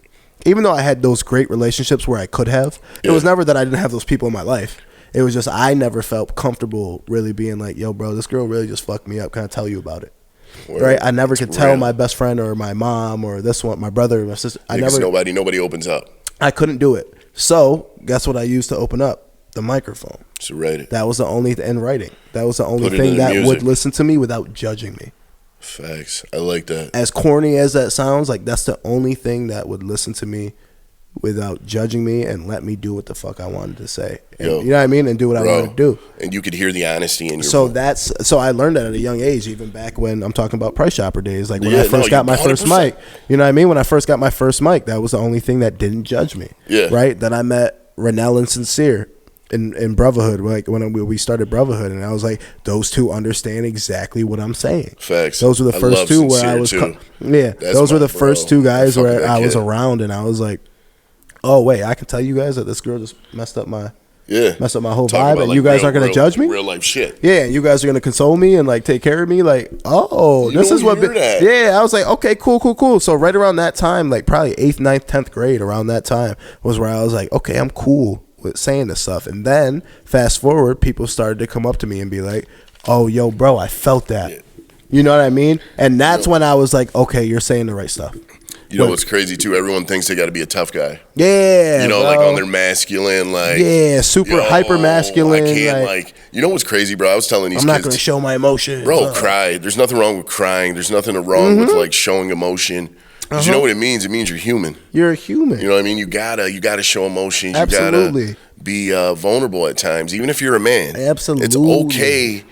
even though I had those great relationships where I could have, it was never that I didn't have those people in my life. It was just I never felt comfortable really being like, yo, bro, this girl really just fucked me up. Can I tell you about it? Right? I never could tell my best friend or my mom or this one, my brother or my sister. I never. Nobody opens up. I couldn't do it. So guess what I used to open up? The microphone. So write it. That was the only and writing. That was the only thing that would listen to me without judging me. Facts. I like that. As corny as that sounds, like that's the only thing that would listen to me without judging me and let me do what the fuck I wanted to say. And, you know what I mean? And do what I wanted to do. And you could hear the honesty in your So I learned that at a young age, even back when I'm talking about Price Chopper days. Like when I first got my first mic, you know what I mean? When I first got my first mic, that was the only thing that didn't judge me. Yeah. Right? Then I met Renell and Sincere in Brotherhood, like when we started Brotherhood, and I was like, those two understand exactly what I'm saying. Facts. Those were the first two where I was those were the first two guys where I was around, and I was like, oh wait, I can tell you guys that this girl just messed up my whole vibe, and you guys aren't gonna judge me. Real life shit. Yeah, you guys are gonna console me and like take care of me. Like, oh, this is what. Yeah, I was like, okay, cool. So right around that time, like probably 8th, 9th, 10th grade, around that time was where I was like, okay, I'm cool with saying this stuff. And then fast forward, people started to come up to me and be like, oh, yo, bro, I felt that. Yeah. You know what I mean? And that's when I was like, okay, you're saying the right stuff. You know what's crazy too? Everyone thinks they got to be a tough guy. Yeah, you know, like on their masculine, like super hyper masculine. I can't like. You know what's crazy, bro? I was telling these kids, I'm not going to show my emotion, bro. Cry. There's nothing wrong with crying. There's nothing wrong with like showing emotion. Because you know what it means? It means you're human. You're a human. You know what I mean? You gotta show emotions. Absolutely. You gotta be vulnerable at times, even if you're a man. Absolutely. It's okay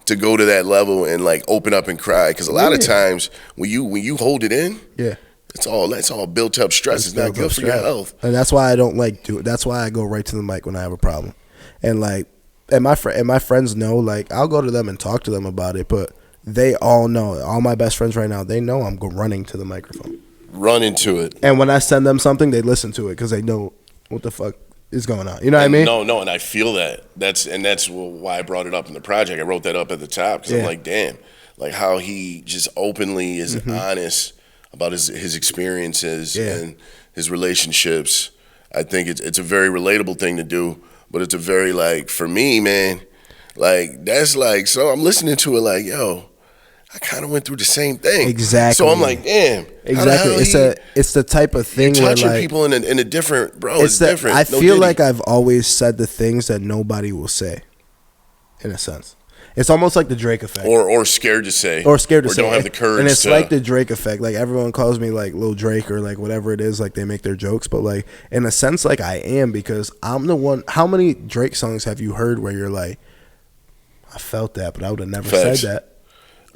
to go to that level and like open up and cry. Because a lot of times when you hold it in, that's all built up stress. It's not good for your health. And that's why I don't like do it. That's why I go right to the mic when I have a problem. And like, and my friends know, like, I'll go to them and talk to them about it, but they all know, all my best friends right now, they know I'm running to the microphone. Run into it. And when I send them something, they listen to it because they know what the fuck is going on. You know what I mean? No, and I feel that. That's why I brought it up in the project. I wrote that up at the top because I'm like, damn, like how he just openly is honest about his experiences and his relationships. I think it's a very relatable thing to do, but it's a very, like, for me, man, like, that's like, so I'm listening to it like, yo, I kind of went through the same thing. Exactly. So I'm like, damn. Exactly. It's the type of thing where touching like people in a different, bro. It's different. I feel like I've always said the things that nobody will say, in a sense. It's almost like the Drake effect. Or scared to say. Or scared to say. Or don't have the courage to. And it's like the Drake effect. Like, everyone calls me, like, Lil Drake or, like, whatever it is. Like, they make their jokes. But, like, in a sense, like, I am, because I'm the one. How many Drake songs have you heard where you're like, I felt that, but I would have never said that?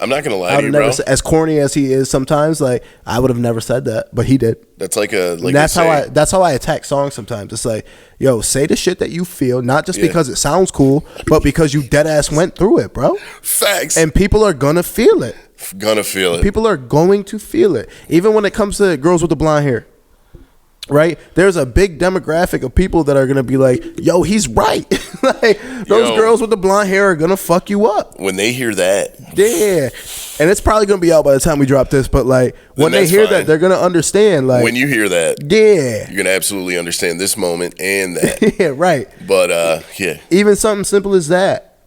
I'm not going to lie to you, bro. As corny as he is sometimes, like, I would have never said that, but he did. That's like a, like, that's how I attack songs sometimes. It's like, yo, say the shit that you feel, not just because it sounds cool, but because you dead ass went through it, bro. Facts. And people are gonna feel it. People are going to feel it. Even when it comes to girls with the blonde hair. Right? There's a big demographic of people that are going to be like, yo, he's right. Like, those girls with the blonde hair are going to fuck you up. When they hear that. Yeah. And it's probably going to be out by the time we drop this, but like, when they hear that, they're going to understand. Like, when you hear that, you're going to absolutely understand this moment and that. Yeah, right. But, yeah. Even something simple as that.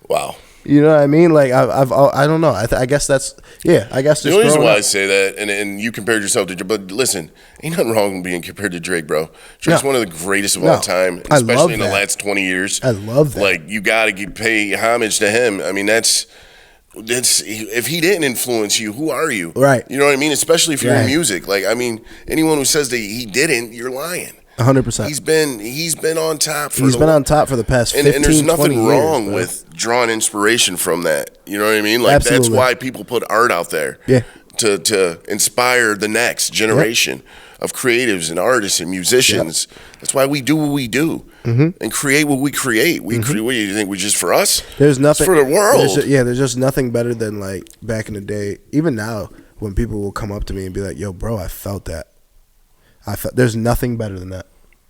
Wow. You know what I mean? Like, I don't know. I guess that's, I guess the only reason why I say that, and you compared yourself to Drake, but listen, ain't nothing wrong with being compared to Drake, bro. Drake's one of the greatest of all time, especially in the last 20 years. I love that. Like, you got to pay homage to him. I mean, that's if he didn't influence you, who are you? Right. You know what I mean? Especially if you're in music. Like, I mean, anyone who says that he didn't, you're lying. 100%. He's been on top for the past 15, and there's nothing 20 wrong years, with drawing inspiration from that. You know what I mean? Like, absolutely. That's why people put art out there. Yeah. To inspire the next generation of creatives and artists and musicians. That's why we do what we do and create what we create. We create. What do you think? We just for us? There's nothing it's for the world. There's just nothing better than, like, back in the day. Even now, when people will come up to me and be like, "Yo, bro, I felt that." There's nothing better than that.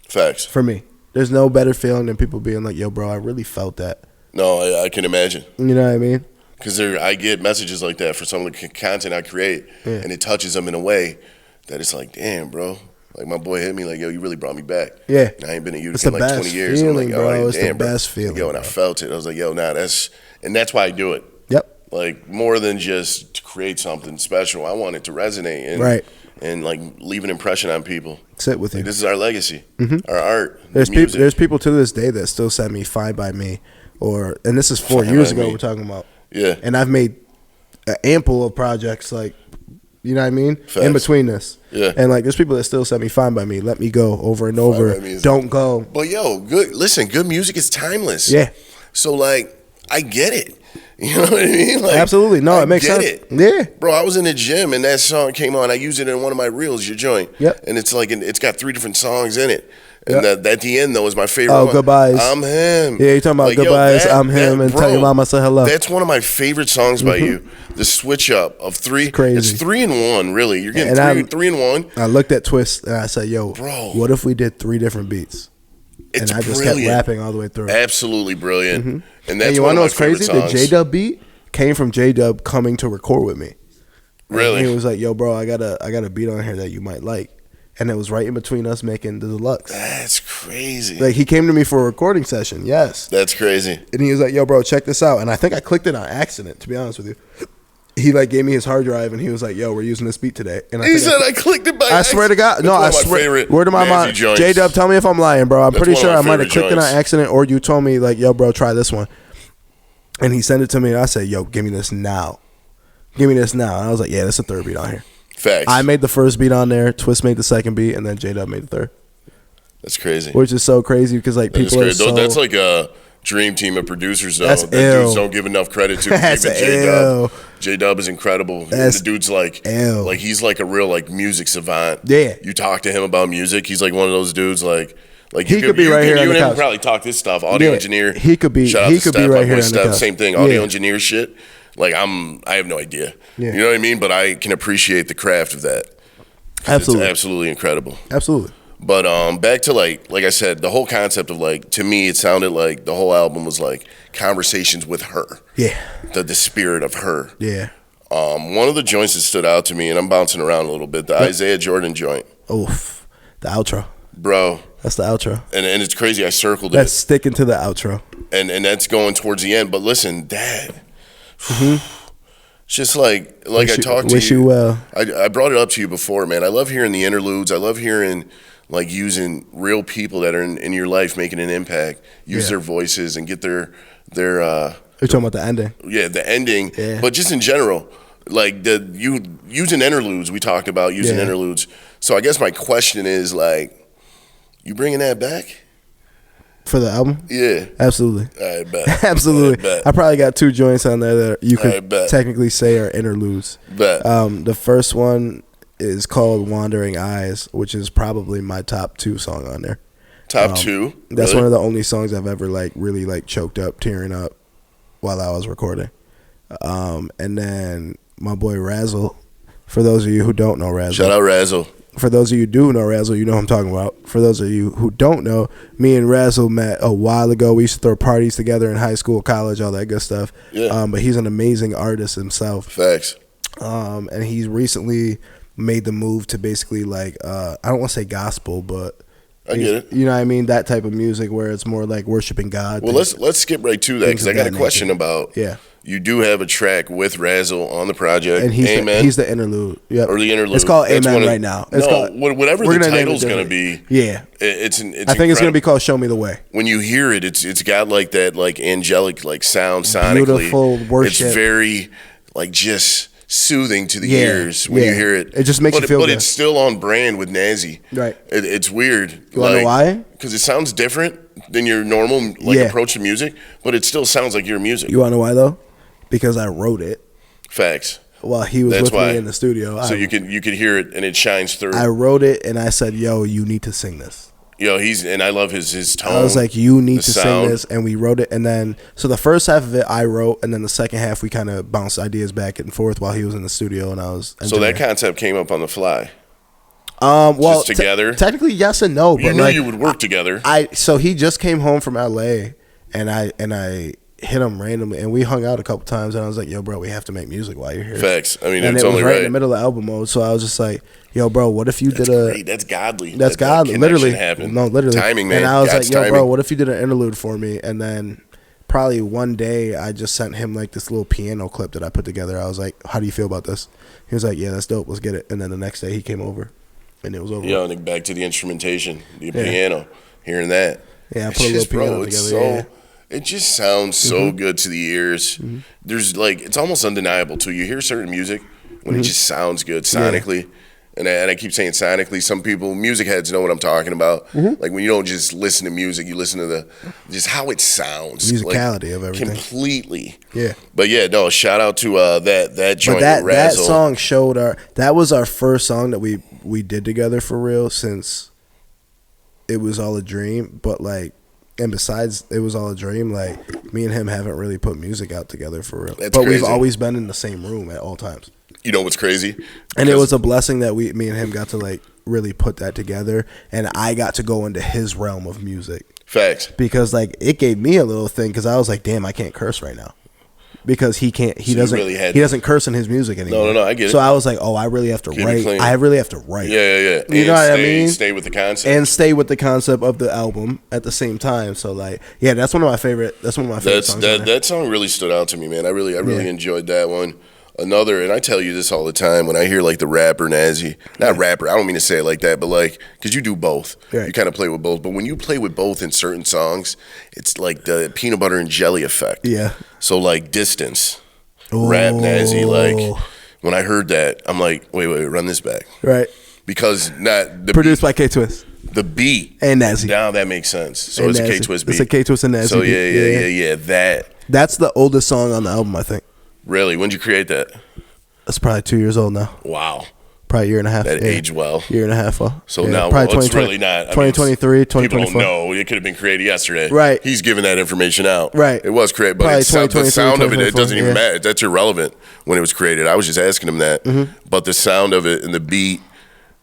Facts. For me, there's no better feeling than people being like, "Yo, bro, I really felt that." No, I can imagine. You know what I mean? Because I get messages like that for some of the content I create, and it touches them in a way that it's like, damn, bro, Like my boy hit me like, yo, you really brought me back. Yeah. I ain't been at Utica in like 20 years. Feeling, I'm like, bro. oh, It's damn, the bro. best feeling. Yo, and I felt it. I was like, yo, nah, that's why I do it. Yep. Like more than just to create something special. I want it to resonate and like leave an impression on people. Sit with you. This is our legacy, our art. There's people to this day that still send me "Fine by Me," and this is 4 years ago. We're talking about. Yeah. And I've made an ample of projects, like, you know what I mean, Facts. in between this. Yeah. And like, there's people that still send me "Fine by Me," "Let Me Go" over and over. Don't go. But yo, good. Listen, good music is timeless. Yeah. So like, I get it. You know what I mean? Like, absolutely. No, it makes sense. It. Yeah. Bro, I was in the gym and that song came on. I used it in one of my reels, Your Joint. Yep. And it's like, it's got 3 different songs in it. And at the end, though, is my favorite one. Goodbyes. I'm him. Yeah, you're talking about like, goodbyes, I'm him, and tell your mama say hello. That's one of my favorite songs by you. The switch up of 3. It's crazy. It's 3 in 1, really. You're getting three in 1. I looked at Twist and I said, yo, bro, what if we did 3 different beats? It's and I just kept rapping all the way through. Absolutely brilliant. And that's you one of my what's favorite crazy? songs. The J-Dub beat came from J-Dub coming to record with me. Really? And he was like, yo, bro, I got a beat on here that you might like. And it was right in between us making the deluxe. That's crazy. Like, he came to me for a recording session, yes. That's crazy. And he was like, yo, bro, check this out. And I think I clicked it on accident, to be honest with you. He like gave me his hard drive and he was like, yo, we're using this beat today. And he said I clicked it by accident. I swear to God. No, I swear. Word of my mom. J-Dub, tell me if I'm lying, bro. I'm pretty sure I might have clicked it on accident, or you told me like, yo, bro, try this one. And he sent it to me and I said, yo, give me this now. Give me this now. And I was like, yeah, that's the 3rd beat on here. Facts. I made the 1st beat on there. Twist made the 2nd beat, and then J-Dub made the 3rd. That's crazy. Which is so crazy because like people are so. That's like a dream team of producers though. That's that dudes don't give enough credit to. That's even J-Dub. J-Dub is incredible. And the dude's like he's like a real like music savant. Yeah. You talk to him about music, he's like one of those dudes like he could be right here on the couch. You and him probably talk this stuff. Audio engineer. He could be. Shout out he to could Steph, be right here on the Steph, couch. same thing. Audio engineer shit. Like I have no idea. Yeah. You know what I mean? But I can appreciate the craft of that. Absolutely. It's absolutely incredible. Absolutely. But back to like I said, the whole concept of like, to me, it sounded like the whole album was like conversations with her. Yeah. The spirit of her. Yeah. One of the joints that stood out to me, and I'm bouncing around a little bit, the Isaiah Jordan joint. Oof. The outro. Bro. That's the outro. And it's crazy. I circled That's sticking to the outro. And that's going towards the end. But listen, Dad. Just like I talked to you. Wish you well. I brought it up to you before, man. I love hearing the interludes. I love hearing like using real people that are in your life making an impact, use their voices and get their You're talking about the ending. Yeah, the ending. Yeah. But just in general, like using interludes, we talked about using interludes. So I guess my question is like, you bringing that back? For the album? Yeah. Absolutely. I bet. Absolutely. I probably got 2 joints on there that you could technically say are interludes. Bet. The first one is called Wandering Eyes, which is probably my top 2 song on there. Top 2? That's one of the only songs I've ever like really like choked up, tearing up while I was recording. And then my boy Razzle, for those of you who don't know Razzle. Shout out Razzle. For those of you who do know Razzle, you know what I'm talking about. For those of you who don't know, me and Razzle met a while ago. We used to throw parties together in high school, college, all that good stuff. Yeah. But he's an amazing artist himself. Facts. And he's recently made the move to basically like, I don't want to say gospel, but I get it. You know what I mean? That type of music where it's more like worshiping God. Well, let's skip right to that because I got a question about. Yeah. You do have a track with Razzle on the project. And he's Amen. He's the interlude. Yep. Or the interlude. It's called Amen right now. It's called, whatever the title's going to be. Yeah. It's I think it's going to be called Show Me the Way. When you hear it, it's got like that like angelic like sound sonically. Beautiful worship. It's very like just soothing to the ears when you hear it. It just makes you feel good. But it's still on brand with Nazzy. Right. It's weird. You want to know why? Because it sounds different than your normal approach to music, but it still sounds like your music. You want to know why though? Because I wrote it. Facts. While he was with me in the studio. So you could hear it and it shines through. I wrote it and I said, yo, you need to sing this. Yo, and I love his tone. I was like, you need to sing this, and we wrote it, and then so the first half of it I wrote, and then the second half we kind of bounced ideas back and forth while he was in the studio and I was. So that concept came up on the fly. Well, just together. Technically, yes and no. You knew you would work together. So he just came home from LA, and hit him randomly, and we hung out a couple times, and I was like, yo, bro, we have to make music while you're here. Facts. I mean, and it's it was only right in the middle of album mode, so I was just like, yo, bro, what if you did a... Great. That's godly. That's godly. Literally. Happened. No, literally. Timing, man. And I was God's like, yo, timing. bro, what if you did an interlude for me? And then probably one day I just sent him like this little piano clip that I put together. I was like, how do you feel about this? He was like, yeah, that's dope. Let's get it. And then the next day he came over, and it was over. Yeah, and back to the instrumentation, the piano, hearing that. Yeah, I put a little piano together. It just sounds so good to the ears. Mm-hmm. There's like, it's almost undeniable too. You hear certain music when it just sounds good sonically. And I keep saying sonically. Some people, music heads, know what I'm talking about. Mm-hmm. Like when you don't just listen to music, you listen to just how it sounds, musicality of everything, completely. Yeah. But yeah, no. Shout out to that joint. But that song showed that was our first song that we did together for real since It Was All a Dream. But like, and besides It Was All a Dream, like me and him haven't really put music out together for real. That's but crazy. We've always been in the same room at all times. You know what's crazy? And it was a blessing that me and him got to like really put that together, and I got to go into his realm of music. Facts. Because like it gave me a little thing, because I was like, damn, I can't curse right now. Because he doesn't curse in his music anymore. No, I get it. So I was like, oh, I really have to write. I really have to write. Yeah. You know what I mean? Stay with the concept. And stay with the concept of the album at the same time. So like, yeah, that's one of my favorite songs. That song really stood out to me, man. I really enjoyed that one. Another, and I tell you this all the time, when I hear like the rapper Nazzy, not rapper, I don't mean to say it like that, but like, because you do both. Right. You kind of play with both. But when you play with both in certain songs, it's like the peanut butter and jelly effect. Yeah. So like Distance, rap Nazzy, like when I heard that, I'm like, wait, run this back. Right. Because not the produced by K-Twist. The beat. And Nazzy. Now that makes sense. So it's a K-Twist beat. It's a K-Twist and Nazzy so beat. Yeah. That's the oldest song on the album, I think. Really? When did you create that? It's probably 2 years old now. Wow. Probably a year and a half. That aged well. Year and a half. So now it's really not. 2023, 2024. People don't know. It could have been created yesterday. Right. He's giving that information out. Right. It was created, but the sound of it doesn't even matter. That's irrelevant when it was created. I was just asking him that. Mm-hmm. But the sound of it and the beat,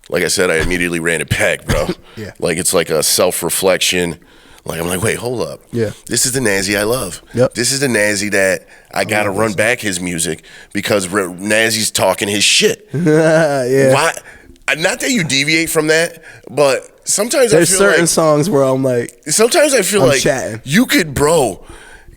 like I said, I immediately ran it back, bro. Yeah. Like it's like a self-reflection. Like I'm like, wait, hold up. Yeah. This is the Nazzy I love. Yep. This is the Nazzy that I gotta run back his music because Nazzy's talking his shit. Yeah. Why? Not that you deviate from that, but sometimes there's I feel certain songs where I'm like, sometimes I feel like chatting. You could, bro.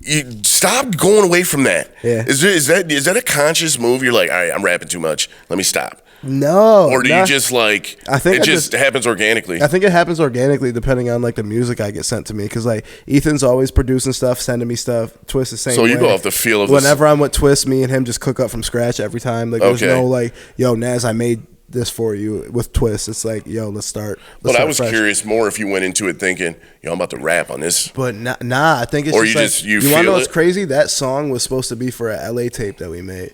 You stop going away from that. Yeah. Is that a conscious move? You're like, all right, I'm rapping too much. Let me stop. No. Or do you just like? I think it just happens organically. I think it happens organically depending on like the music I get sent to me. Because like Ethan's always producing stuff, sending me stuff. Twist the same. So you way. go off the feel of whenever I'm with Twist, me and him just cook up from scratch every time. Like there's no like, yo, Naz, I made this for you with Twist. It's like, yo, let's start. But I was curious more if you went into it thinking, yo, I'm about to rap on this. But nah, I think it's or just you want to know it? what's crazy? That song was supposed to be for a LA tape that we made.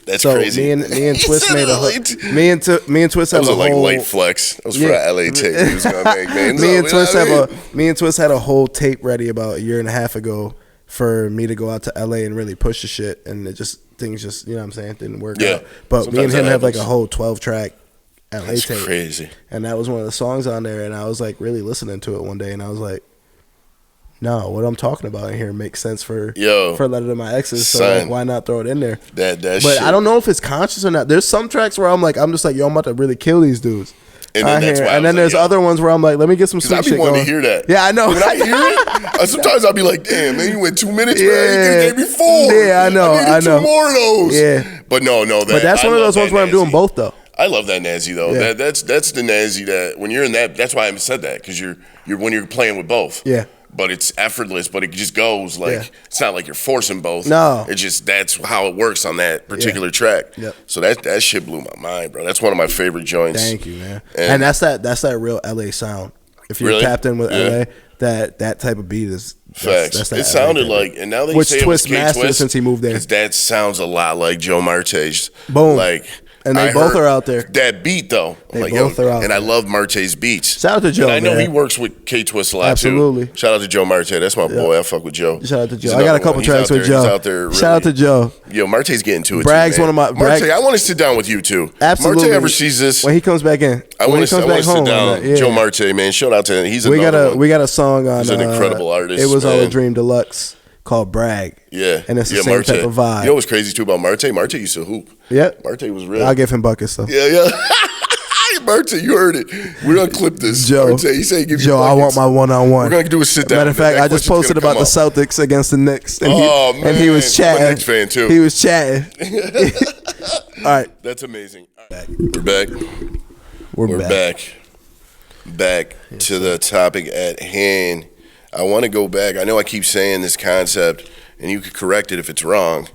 That's crazy. Me and Twist made a me and Twist had a whole like light flex. That was for an LA tape he was gonna make, man. Me and Twist had a whole tape ready about a year and a half ago for me to go out to LA and really push the shit, and things just you know what I'm saying, didn't work out. But sometimes me and him have like a whole 12-track LA tape. Crazy. And that was one of the songs on there, and I was like really listening to it one day, and I was like, no, what I'm talking about in here makes sense for Letter to My Exes, so like, why not throw it in there? But shit. I don't know if it's conscious or not. There's some tracks where I'm just like, yo, I'm about to really kill these dudes. And then, there's other ones where I'm like, let me get some sweet shit going. I be wanting to hear that. Yeah, I know. When I hear it, sometimes I'll be like, damn, man, you went 2 minutes, man. You gave me 4. Yeah, I know. 2 more of those. Yeah. But no. But that's one of those ones where I'm doing both, though. I love that Nazzy though. Yeah. That's the Nazzy that when you're in that. That's why I said that, because you're when you're playing with both. Yeah. But it's effortless. But it just goes like it's not like you're forcing both. No. It's just that's how it works on that particular track. Yep. So that shit blew my mind, bro. That's one of my favorite joints. Thank you, man. And that's that real LA sound. If you're tapped in with LA, that type of beat is. Facts. It sounded like, and now that you say it was K-Twist, since he moved there, that sounds a lot like Joe Marte's. Boom. Like. And they both are out there. That beat, though. They both are out there. And I love Marte's beats. Shout out to Joe, and I know man. He works with K-Twist a lot, Absolutely. too. Shout out to Joe Marte. That's my boy. I fuck with Joe. Shout out to Joe. I got a couple tracks with Joe. He's out there really. Shout out to Joe. Yo, Marte's getting to it, Bragg's too, man. one of my... Marte, I want to sit down with you, too. Absolutely. Marte ever sees this... When he comes back in. I want to sit down. Joe Marte, man. Shout out to him. He's another one. We got a song on... He's an incredible artist, It Was All a Dream Deluxe. called Brag. Yeah. And it's the same type of vibe. You know what's crazy too about Marte? Marte used to hoop. Yeah. Marte was real. I'll give him buckets though. Yeah. Marte, you heard it. We're gonna clip this. Joe, Marte, he said, give you Joe, buckets. I want my one-on-one. We're gonna do a sit down. Matter of fact, I just posted about the Celtics against the Knicks, and man, and he was chatting. I'm a Knicks fan too. He was chatting. All right, that's amazing. Right. We're back. We're back. Back to the topic at hand. I want to go back. I know I keep saying this concept, and you could correct it if it's wrong,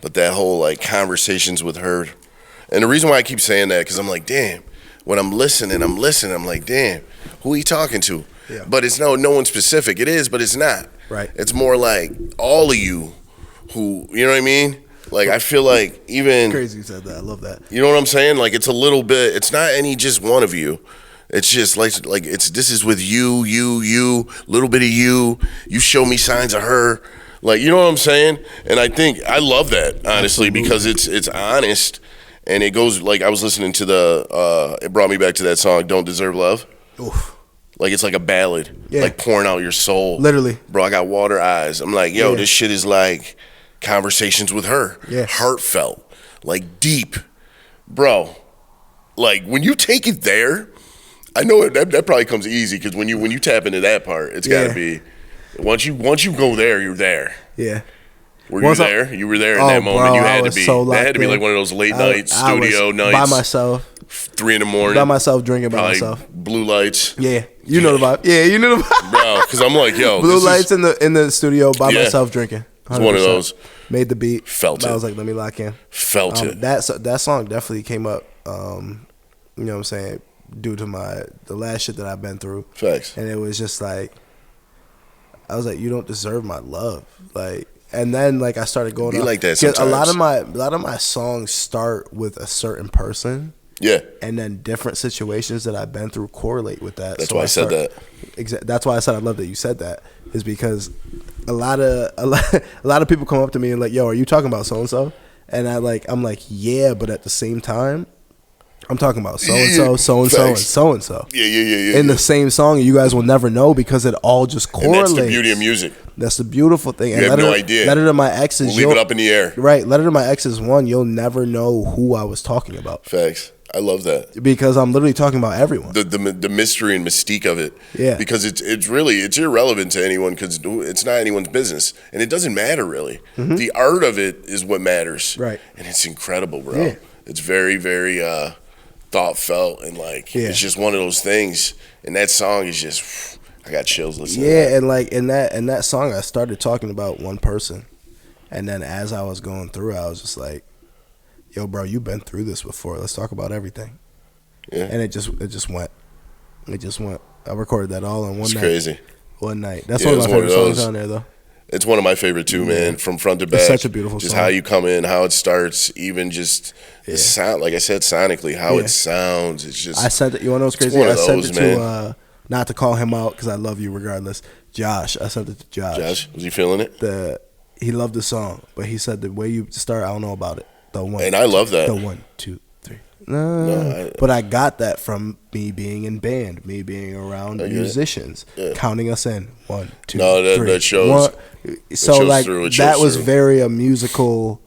but that whole like conversations with her. And the reason why I keep saying that, because I'm like, damn, when I'm listening, I'm like, damn, who are you talking to? Yeah. But it's no one specific. It is, but it's not. Right. It's more like all of you who, you know what I mean? Like, I feel like even... It's crazy you said that. I love that. You know what I'm saying? Like, it's a little bit, it's not any just one of you. It's just like it's this is with you, little bit of you. You show me signs of her. Like, you know what I'm saying? And I think I love that, honestly, because it's honest, and it goes like I was listening to it brought me back to that song, Don't Deserve Love. Oof. Like it's like a ballad, like pouring out your soul. Literally. Bro, I got water eyes. I'm like, yo, this shit is like conversations with her. Yeah. Heartfelt, like deep. Bro, like when you take it there, I know that probably comes easy because when you tap into that part, it's got to be once you go there, you're there. Yeah. Were you there? You were there in that moment. Bro, you had to be. So that had to be like one of those late night studio nights. By myself. 3 a.m. By myself, drinking by myself. Blue lights. Yeah. You know the vibe. Yeah, you know the vibe. Bro, because I'm like, yo. Blue lights in the studio by myself drinking. 100%. It's one of those. Made the beat. Felt it. I was like, let me lock in. Felt it. That song definitely came up, you know what I'm saying, due to the last shit that I've been through. Facts. And it was just like, I was like, you don't deserve my love. Like, and then like I started going like that sometimes. A lot of my songs start with a certain person. Yeah. And then different situations that I've been through correlate with that. That's why I said that. That's why I said I love that you said that, is because a lot of people come up to me and like, yo, are you talking about so and so? And I'm like, yeah, but at the same time, I'm talking about so and so, so and so, and so and so. Yeah. In the same song, you guys will never know because it all just correlates. And that's the beauty of music. That's the beautiful thing. You have no idea. Letter to My Exes. We'll leave it up in the air. Right. Letter to My Exes 1, you'll never know who I was talking about. Facts. I love that. Because I'm literally talking about everyone. The mystery and mystique of it. Yeah. Because it's irrelevant to anyone because it's not anyone's business. And it doesn't matter really. Mm-hmm. The art of it is what matters. Right. And it's incredible, bro. Yeah. It's very, very thought felt and like it's just one of those things. And that song is just I got chills listening to that. Yeah, and like in that song I started talking about one person. And then as I was going through, I was just like, yo, bro, you've been through this before. Let's talk about everything. Yeah. And it just went. I recorded that all in one night. It's crazy. One night. That's one of my favorite songs on there, though. It's one of my favorite too, man. From front to back. It's such a beautiful just song. Just how you come in, how it starts, even just the sound. Like I said, sonically, how it sounds. It's just. I sent it. You want to know what's crazy? I sent it to not to call him out because I love you regardless. Josh. I sent it to Josh. Josh, was he feeling it? He loved the song, but he said the way you start, I don't know about it. The one. And I love that. The 1, 2, 3. But I got that from me being in band, me being around musicians, counting us in 1, 2, 3. That shows. So like that was very a musical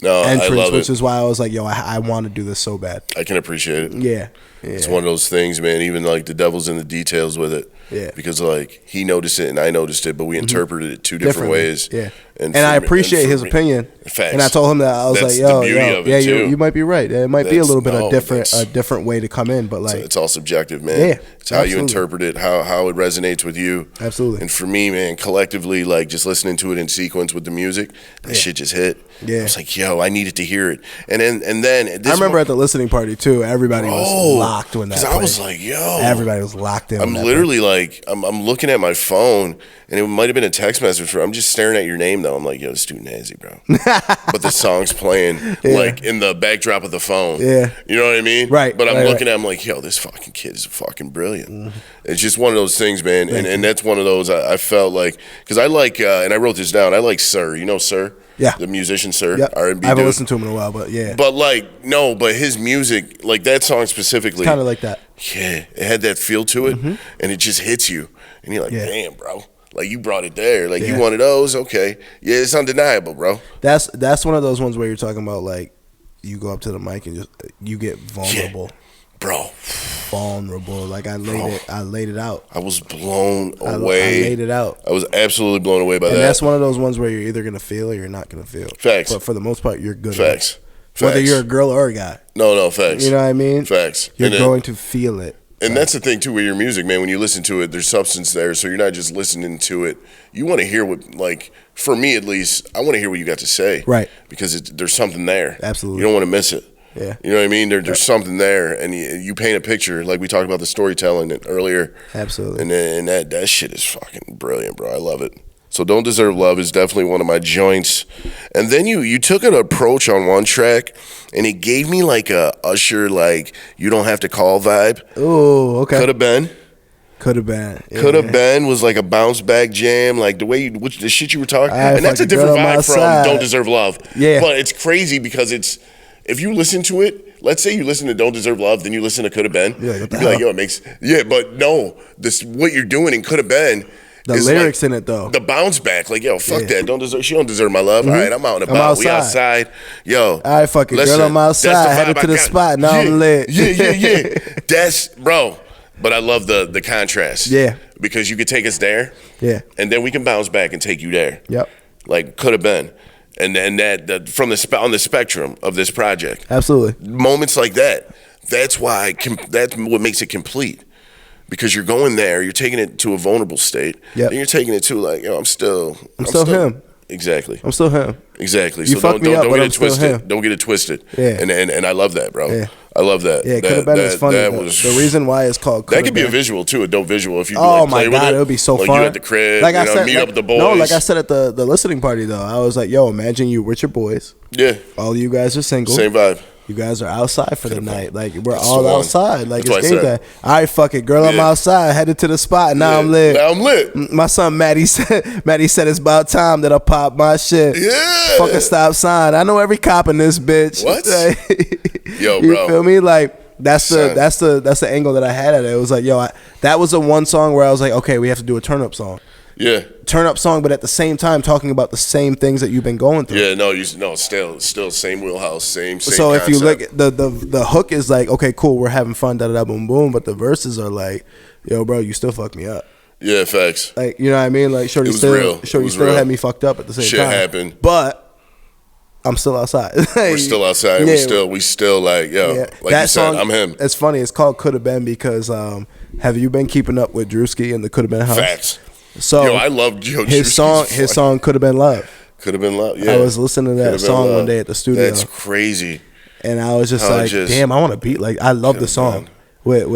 entrance, which is why I was like, yo, I want to do this so bad. I can appreciate it. Yeah. It's one of those things, man. Even like the devil's in the details with it. Yeah. Because like he noticed it and I noticed it, but we interpreted it two different ways. Yeah. And I appreciate his opinion. Facts. And I told him that I was like, yo, you might be right. It might be a little bit a different way to come in, but like it's all subjective, man. Yeah. It's how you interpret it, how it resonates with you. Absolutely. And for me, man, collectively, like just listening to it in sequence with the music, that shit just hit. Yeah. I was like, yo, I needed to hear it. And then I remember at the listening party too, everybody was locked when that played. I was like, yo. Everybody was locked in. I'm literally like, I'm looking at my phone, and it might have been a text message. I'm just staring at your name, though. I'm like, yo, this dude Nazzy, bro. But the song's playing, like, in the backdrop of the phone. Yeah. You know what I mean? Right. But I'm looking at him like, yo, this fucking kid is fucking brilliant. Mm-hmm. It's just one of those things, man. And that's one of those I felt like, because I like, and I wrote this down, I like Sir. You know Sir? Yeah. The musician Sir. Yep. R&B I haven't dude. listened to him in a while, but yeah. But like, no, but his music, like that song specifically. Kind of like that. Yeah. It had that feel to it, and it just hits you. And you're like, damn, bro. Like, you brought it there. Like, you wanted those? Okay. Yeah, it's undeniable, bro. That's one of those ones where you're talking about, like, you go up to the mic and just you get vulnerable. Yeah. Bro. Vulnerable. Like, I laid it out. I was blown away. I laid it out. I was absolutely blown away by that. And that's one of those ones where you're either going to feel or you're not going to feel. Facts. But for the most part, you're good. Facts. Whether you're a girl or a guy. No, facts. You know what I mean? Facts. You're going to feel it. And that's the thing, too, with your music, man. When you listen to it, there's substance there. So you're not just listening to it. You want to hear what, like, for me at least, I want to hear what you got to say. Right. Because there's something there. Absolutely. You don't want to miss it. Yeah. You know what I mean? There's something there. And you paint a picture. Like we talked about the storytelling earlier. Absolutely. And that shit is fucking brilliant, bro. I love it. So Don't Deserve Love is definitely one of my joints. And then you took an approach on one track, and it gave me like a Usher, like, you don't have to call vibe. Oh, okay. Could have been. Could have been. Yeah. Could have been was like a bounce back jam, like the way the shit you were talking. And that's a different vibe from Don't Deserve Love. Yeah. But it's crazy because if you listen to it, let's say you listen to Don't Deserve Love, then you listen to Could Have Been. Yeah, you'd be like, yo, it makes, but no, what you're doing in Could Have Been. The lyrics in it, though. The bounce back. Like, yo, fuck that. She don't deserve my love. All right, I'm out and about. We outside. Yo. All right, fuck it. Girl, I'm outside. Headed to the spot. Now I'm lit. Yeah. That's, bro. But I love the contrast. Yeah. Because you could take us there. Yeah. And then we can bounce back and take you there. Yep. Like, Could Have Been. And that from on the spectrum of this project. Absolutely. Moments like that. That's what makes it complete. Because you're going there, you're taking it to a vulnerable state, and you're taking it to like, yo, I'm still him. Exactly. I'm still him. Exactly. You so don't get it twisted. Him. Don't get it twisted. Yeah. And I love that, bro. Yeah. I love that. Yeah, Could Have Been is funny. The reason why it's called that could be a visual too, a dope visual if you oh like, play my god, with it. It would be so like fun. You at the crib, like I said, meet up with the boys. No, like I said at the listening party though, I was like, yo, imagine you with your boys. Yeah. All of you guys are single. Same vibe. You guys are outside for the night. Like, we're all outside. Like, it's game day. All right, fuck it. Girl, I'm outside. Headed to the spot. Now I'm lit. Now I'm lit. My son, Maddie said it's about time that I pop my shit. Yeah. Fucking stop sign. I know every cop in this bitch. What? Yo, you bro. feel me? Like, that's the angle that I had at it. It was like, yo, that was the one song where I was like, okay, we have to do a turn-up song. Yeah. Turn up song, but at the same time talking about the same things that you've been going through. Yeah, still same wheelhouse, same. So concept. if you look at the hook is like, okay, cool, we're having fun, da da da boom boom, but the verses are like, yo, bro, you still fucked me up. Yeah, facts. Like, you know what I mean? Like, Shorty still had me fucked up at the same time. Shit happened, but I'm still outside. We're still outside. Yeah. We still like, yo, like that you said, I'm him. It's funny. It's called Could Have Been because have you been keeping up with Drewski and the Could Have Been house? Facts. So yo, I love his song Could Have Been Love. Could have been love. Yeah, I was listening to that song one day at the studio. That's crazy. And I was just damn, I want to beat. Like, I love the song with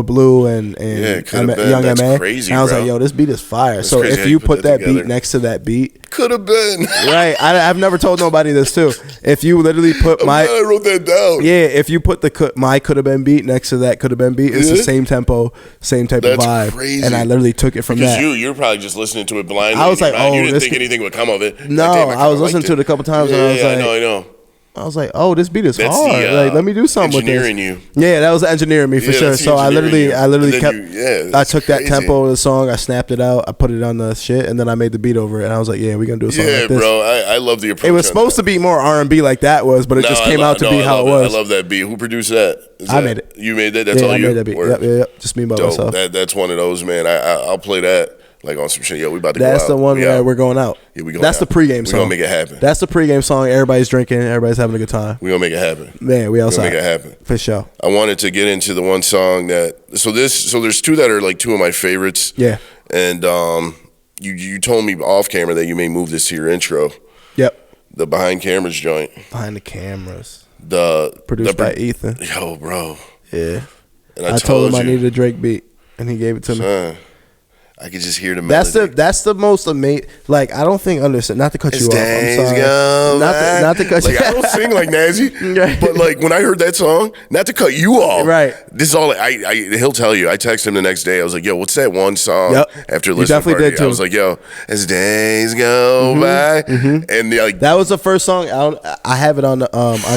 Blue and Young M.A. Crazy, and I was bro. like, yo, this beat is fire. So if you put that beat next to that beat, Could Have Been. Right. I've never told nobody this too. If you literally put I wrote that down. Yeah, if you put my Could Have Been beat next to that Could Have Been beat, it's the same tempo, same type of vibe. Crazy. And I literally took it from because that. You're probably just listening to it blindly. I was like, you didn't think anything would come of it. No, like, I was listening to it a couple times and I was like, I know. I was like, oh, this beat is hard. Like, let me do something with this. You. Yeah, that was engineering me for sure. So I literally kept. I took that tempo of the song, I snapped it out, I put it on the shit, and then I made the beat over it. And I was like, yeah, we're gonna do a song like this. Yeah, bro, I love the approach. It was supposed to be more R&B like that was, but it just came out to be how it was. I love that beat. Who produced that? I made it. You made that? That's all you? I made that beat. Yep. Just me by myself. That's one of those, man. I'll play that. Like on some shit, we about to go out. That's the one where we're going out. Yeah, we going That's out. the pregame song. We're gonna make it happen. That's the pregame song. Everybody's drinking. Everybody's having a good time. We're gonna make it happen. Man, we outside. We're gonna make it happen. For sure. I wanted to get into the one song so there's two that are like two of my favorites. Yeah. And you told me off camera that you may move this to your intro. Yep. The behind cameras joint. Behind the cameras. Produced by Ethan. Yo, bro. Yeah. And I told him I needed a Drake beat, and he gave it to me. I could just hear the melody. That's the most amazing. Like, I don't think understand. Not to cut you off. I'm sorry. Not to cut you off. I don't sing like Nazzy, but like when I heard that song, not to cut you off. Right. This is all. He'll tell you. I texted him the next day. I was like, "Yo, what's that one song?" After listening, you definitely did too. I was like, "Yo, as days go by," and that was the first song. I have it on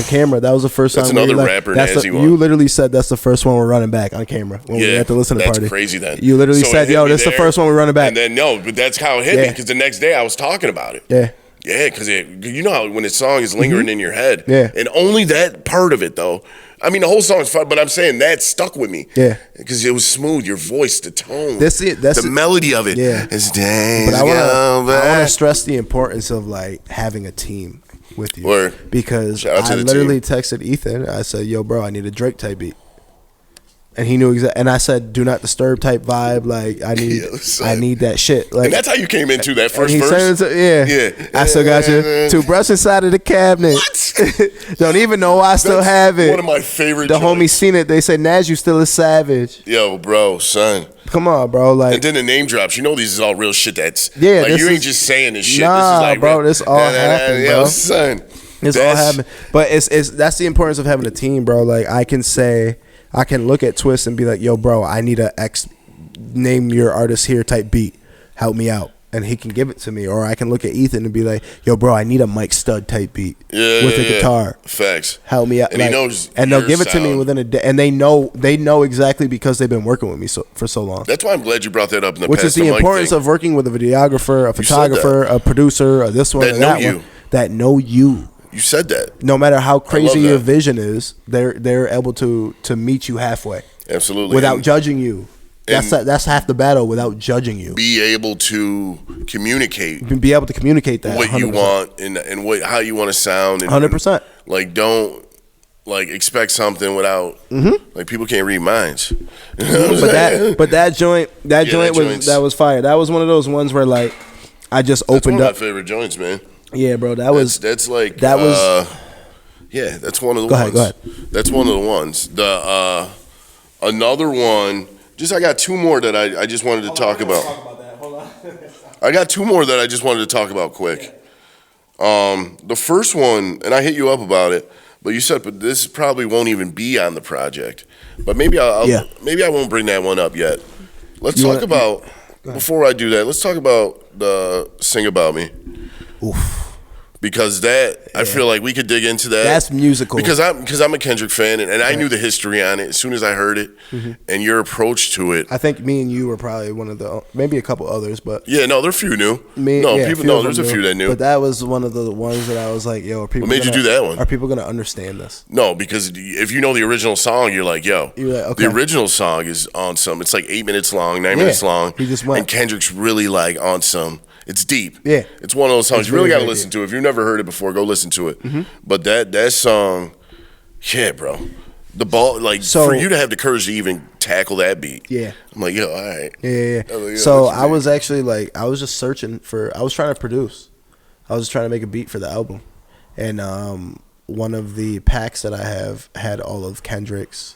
camera. That was the first song. That's another rapper Nazzy one. You literally said that's the first one we're running back on camera when we were at the listening party. That's crazy. Then you literally said, "Yo, this is the first first one we run it back. And then but that's how it hit me because the next day I was talking about it. Yeah. Yeah, because you know how when a song is lingering in your head. Yeah. And only that part of it, though. I mean, the whole song is fun, but I'm saying that stuck with me. Yeah. Because it was smooth, your voice, the tone. That's the melody of it. Yeah. It's days But I want to stress the importance of, like, having a team with you. Because I literally texted Ethan. I said, yo, bro, I need a Drake type beat. And he knew exactly. And I said, "Do not disturb" type vibe. Like I need that shit. Like, and that's how you came into that first verse. Yeah. I still got you. Toothbrush inside of the cabinet. What? Don't even know I still have it. One of my favorite. The homies seen it. They say, "Naz, you still a savage." Yo, bro, son. Come on, bro. Like, and then the name drops. You know, these is all real shit. That's like you ain't just saying this shit. Nah, this is like, bro. This all happened, bro. Yo, son. This all happened. But that's the importance of having a team, bro. Like I can look at Twist and be like, yo, bro, I need a X name your artist here type beat. Help me out. And he can give it to me. Or I can look at Ethan and be like, yo, bro, I need a Mike Stud type beat with a guitar. Facts. Help me out. And he knows and they'll give it to me within a day. And they know exactly because they've been working with me for so long. That's why I'm glad you brought that up in the past. Which is the importance of working with a videographer, a photographer, a producer, or this one, or that one. That know you. You said that. No matter how crazy your vision is, they're able to meet you halfway. Absolutely. Without judging you. That's half the battle, without judging you. Be able to communicate. Be able to communicate that. What 100%. You want and how you want to sound. And, 100%. Like, don't expect something without like people can't read minds. But that joint was fire. That was one of those ones where like I just opened up. That's one of my favorite joints, man. Yeah, bro, that's one of the ones. Go ahead. That's one of the ones. The another one. I got two more that I just wanted to talk about. Hold on. I got two more that I just wanted to talk about quick. The first one, and I hit you up about it, but you said, but this probably won't even be on the project. But maybe maybe I won't bring that one up yet. Let's talk about before I do that. Let's talk about the "Sing About Me." Oof. Because I feel like we could dig into that. That's musical. Because I'm a Kendrick fan, and I knew the history on it as soon as I heard it, and your approach to it. I think me and you were probably one of the, maybe a couple others, but yeah, no, there are a few new. There's a few that knew. But that was one of the ones that I was like, yo, are people? What made you do that one? Are people gonna understand this? No, because if you know the original song, you're like, yo, the original song is on some. It's like 8 minutes long, 9 minutes long. He just went. And Kendrick's really like on some. It's deep. Yeah. It's one of those songs you really got to listen to. If you've never heard it before, go listen to it. But that song, yeah, bro. The ball, for you to have the courage to even tackle that beat. Yeah. I'm like, yo, all right. Yeah. So I was actually I was just searching I was trying to produce. I was just trying to make a beat for the album. And one of the packs that I have had all of Kendrick's,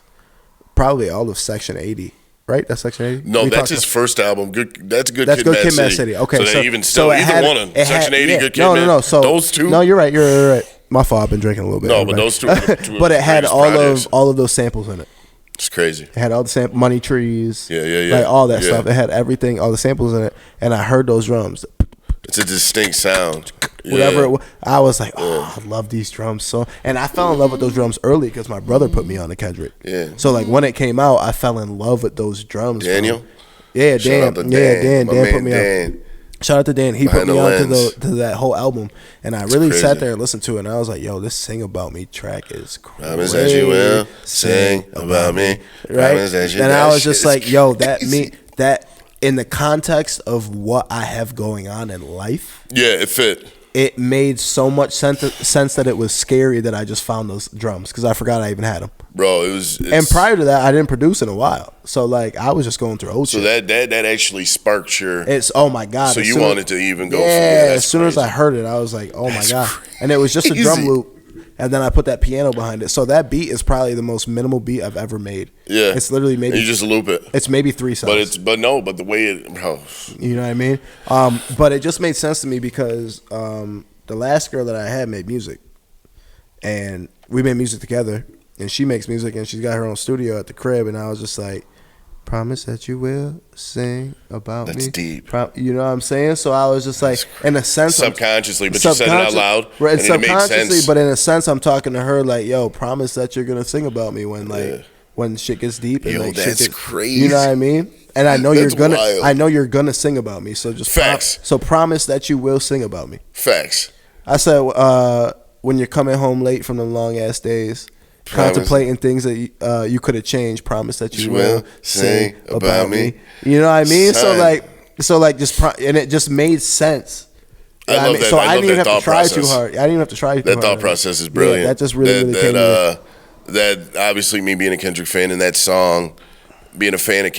probably all of Section 80. Right, that's Section 80. No, that's his first album. That's Good Kid, Mad City. Okay, so either one of them. Section 80, Good Kid, No. So those two. No, you're right. You're right. My fault. I've been drinking a little bit. No, but those two. But it had all of those samples in it. It's crazy. It had all the Money Trees. Yeah. Like all that stuff. It had everything, all the samples in it, and I heard those drums. It's a distinct sound. Whatever it was, I was like, I love these drums so. And I fell in love with those drums early because my brother put me on to Kendrick. Yeah. So like when it came out, I fell in love with those drums. Daniel. Yeah, Dan. Dan put me on. Shout out to Dan. He put me on to that whole album, and I really sat there and listened to it. And I was like, "Yo, this "Sing About Me" track is crazy." Promise that you will sing about me, right? And I was just like, "Yo, that." In the context of what I have going on in life, it fit. It made so much sense that it was scary that I just found those drums because I forgot I even had them. Bro, it was. And prior to that, I didn't produce in a while, so like I was just going through old shit. So that actually sparked your. It's oh my god. So you wanted to even go? Yeah, as soon as I heard it, I was like, oh my god, and it was just a drum loop. And then I put that piano behind it. So that beat is probably the most minimal beat I've ever made. Yeah. It's literally maybe. And you just loop it. It's maybe 3 songs. But the way it. Bro. You know what I mean? But it just made sense to me because the last girl that I had made music. And we made music together. And she makes music and she's got her own studio at the crib. And I was just like, promise that you will sing about me. That's deep. You know what I'm saying? So I was just like, in a sense, subconsciously, but you said it out loud. Right, and it makes sense. But in a sense, I'm talking to her like, yo, promise that you're gonna sing about me when shit gets deep. And yo, like, that's shit crazy. You know what I mean? And I know you're gonna sing about me. So just facts. So promise that you will sing about me. Facts. I said when you're coming home late from the long ass days, contemplating things that you could have changed. Promise that you will sing about me. You know what I mean? Son. So like and it just made sense. I love that. So I didn't even have to try too hard. I didn't even have to try too hard. That thought process is brilliant. Yeah, that just really came to me. That obviously me being a Kendrick fan and that song, being a fan of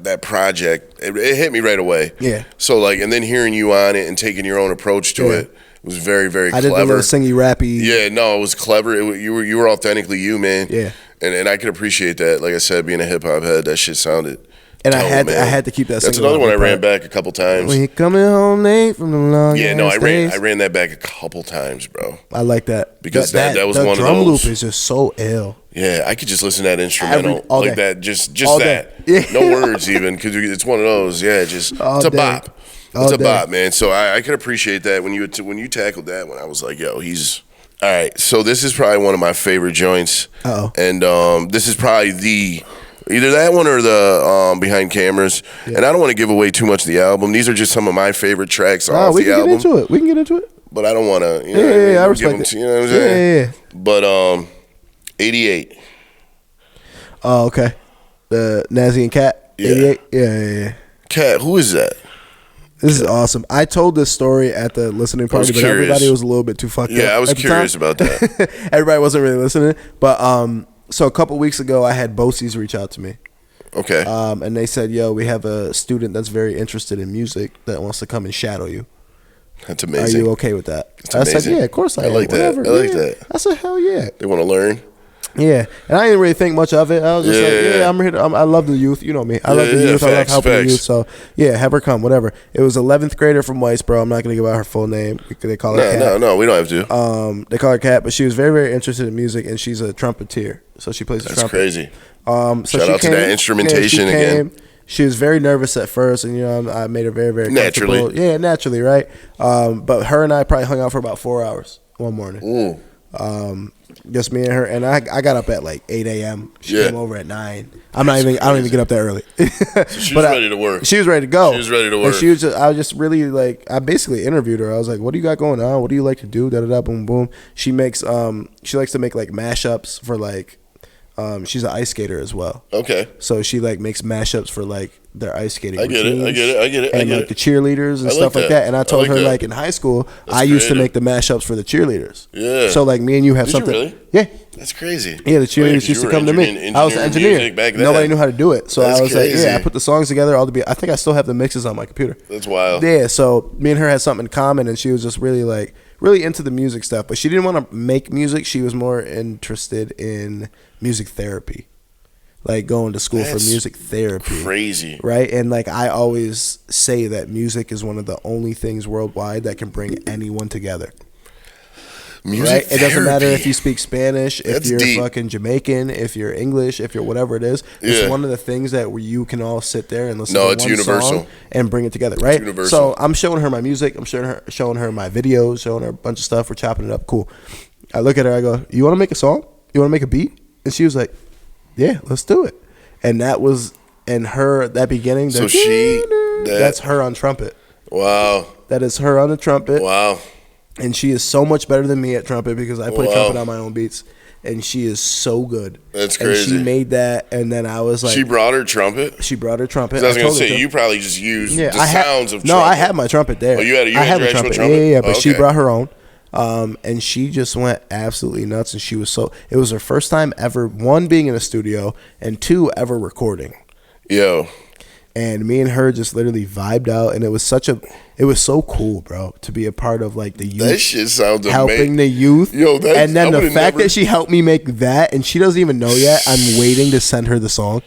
that project, it hit me right away. Yeah. So like, and then hearing you on it and taking your own approach to it was very, very clever. I did the little singy rappy. Yeah, no, it was clever. You were authentically you, man. Yeah. And I could appreciate that. Like I said, being a hip hop head, that shit sounded. And I had to keep that. That's another one I ran back a couple times. When you're coming home late from the long I ran that back a couple times, bro. I like that because that was one of those. The drum loop is just so ill. Yeah, I could just listen to that instrumental like that, just that. Yeah. No words even, because it's one of those. Yeah, just it's a bop. It's a bop, man. So I could appreciate that when you tackled that one. I was like, yo, he's all right. So this is probably one of my favorite joints. And this is probably either that one or the Behind Cameras. Yeah. And I don't want to give away too much of the album. These are just some of my favorite tracks off the album. We can get into it. But I don't want to, I respect it. You know what I'm saying? Yeah. But 88. Oh, okay. Nazzy and Cat. 88. Yeah. Cat, who is that? This is awesome. I told this story at the listening party, but everybody was a little bit too fucked up. Yeah, I was curious about that. Everybody wasn't really listening. But so a couple weeks ago, I had BOCES reach out to me. Okay. And they said, yo, we have a student that's very interested in music that wants to come and shadow you. That's amazing. Are you okay with that? I said, yeah, of course I am. I like that. I like that. I said, hell yeah. They want to learn? Yeah. And I didn't really think much of it. I was just I'm here. I love the youth. You know me. I love the youth. I love helping the youth. So, yeah, have her come, whatever. It was 11th grader from Whitesboro. I'm not going to give out her full name. They call her Kat. No, we don't have to. They call her Kat, but she was very, very interested in music, and she's a trumpeter. So she plays the trumpet. That's crazy. So Shout out to that instrumentation again. She was very nervous at first, and I made her very, very naturally. comfortable. Yeah, naturally, right? But her and I probably hung out for about 4 hours one morning. Just me and her, and I got up at like 8 a.m. She came over at 9. I don't even get up that early. So she was ready to work. She was ready to go. She was ready to work. And I was just really like, I basically interviewed her. I was like, what do you got going on? What do you like to do? Da da da boom boom. She makes she likes to make like mashups for like she's an ice skater as well. Okay. So she like makes mashups for like their ice skating. I get it. And like the cheerleaders and stuff like that. And I told her like in high school, I used to make the mashups for the cheerleaders. Yeah. So like me and you have something. You really? Yeah. That's crazy. Yeah, the cheerleaders used to come to me. I was an engineer. Back then. Nobody knew how to do it. So That's I was crazy. like, I put the songs together. I think I still have the mixes on my computer. That's wild. Yeah. So me and her had something in common, and she was just really into the music stuff. But she didn't want to make music. She was more interested in music therapy. Like going to school for music therapy. Crazy. Right? And like I always say that music is one of the only things worldwide that can bring anyone together. Music right? therapy. It doesn't matter if you speak Spanish, if That's you're deep. fucking Jamaican, if you're English, if you're whatever it is. It's one of the things that you can all sit there and listen to one universal. song and bring it together, right? It's universal. So I'm showing her my music. I'm showing her my videos, showing her a bunch of stuff. We're chopping it up. Cool. I look at her. I go, you want to make a song? You want to make a beat? And she was like, yeah, let's do it. And that was, and her, that beginning. So that's her on trumpet. Wow. That is her on the trumpet. Wow. And she is so much better than me at trumpet because I play trumpet on my own beats. And she is so good. That's crazy. And she made that, and then I was like... She brought her trumpet? She brought her trumpet. I was going to say, you probably just used the sounds of trumpet. No, I had my trumpet there. Oh, you had your actual trumpet? Yeah, but she brought her own. And she just went absolutely nuts, and she was it was her first time ever, one, being in a studio, and two, ever recording. Yo. And me and her just literally vibed out, and it was so cool, bro, to be a part of like the youth. That shit sounds helping the youth. Yo, and then the fact that she helped me make that, and she doesn't even know yet. I'm waiting to send her the song.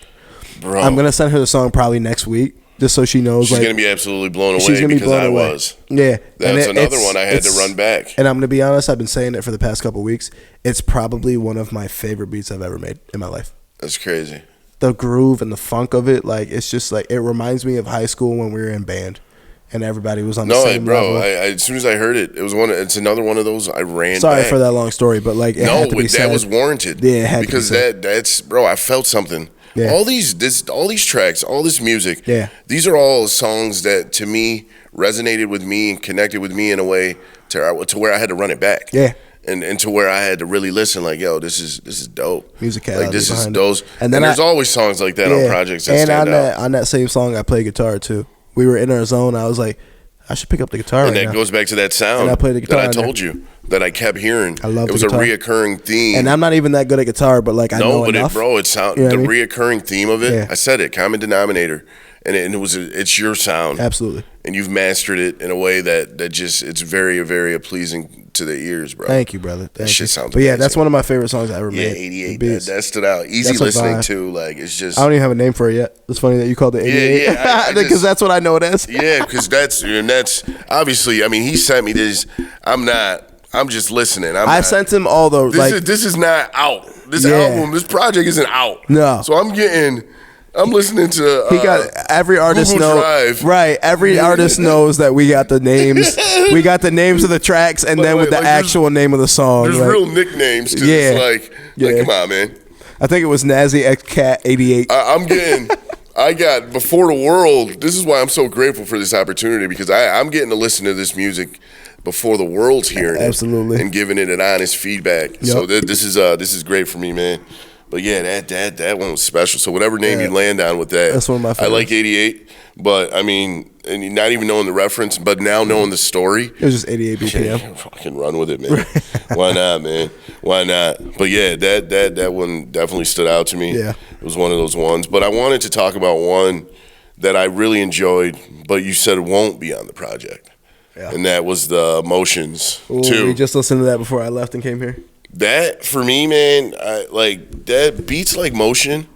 Bro. I'm gonna send her the song probably next week, just so she knows. She's gonna be absolutely blown away because I was. Yeah, that's another one I had to run back. And I'm gonna be honest, I've been saying it for the past couple of weeks. It's probably one of my favorite beats I've ever made in my life. That's crazy. The groove and the funk of it, like it's just like it reminds me of high school when we were in band, and everybody was on the same level. As soon as I heard it, it's another one of those I ran. Sorry back. for that long story, but like it had to be said. That was warranted. Yeah, it had because to be said. that's bro. I felt something. Yeah. All these tracks, all this music. Yeah. These are all songs that to me resonated with me and connected with me in a way to where I had to run it back. Yeah. And to where I had to really listen, like, yo, this is dope. Musicality, like this is those. And then there's always songs like that on projects that stand out. On that same song, I play guitar too. We were in our zone. I was like, I should pick up the guitar. And that goes back to that sound. And I played the guitar that I told you that I kept hearing. I love it. Was a reoccurring theme. And I'm not even that good at guitar, but like I know enough. It sound the reoccurring theme of it. Yeah. I said it, common denominator. And it's your sound. Absolutely. And you've mastered it in a way that just it's very, very pleasing to the ears, bro. Thank you, brother. That shit sounds amazing. Yeah, that's one of my favorite songs I ever made. Yeah, 88. That stood out. Easy listening too. Like it's just. I don't even have a name for it yet. It's funny that you called it 88. Yeah, because that's what I know it as. Yeah, because that's obviously. I mean, he sent me this. I'm just listening. I sent him all the. This is not out. This album, this project isn't out. No. So I'm listening to. He got every artist knows. Right, every artist knows that we got the names. We got the names of the tracks, and then with the actual name of the song. There's real nicknames to this. Like, come on, man. I think it was Nazzy X Cat 88. I got Before the World. This is why I'm so grateful for this opportunity because I'm getting to listen to this music before the world's hearing it and giving it an honest feedback. Yep. So this is great for me, man. But yeah, that one was special. So whatever name you land on with that, that's one of my favorites. I like 88, but I mean, and not even knowing the reference, but now knowing the story. It was just 88 BPM. Yeah, fucking run with it, man. Why not, man? Why not? But yeah, that one definitely stood out to me. Yeah. It was one of those ones. But I wanted to talk about one that I really enjoyed, but you said it won't be on the project. Yeah. And that was the Emotions, too. We just listened to that before I left and came here. That for me, man, like that beats like motion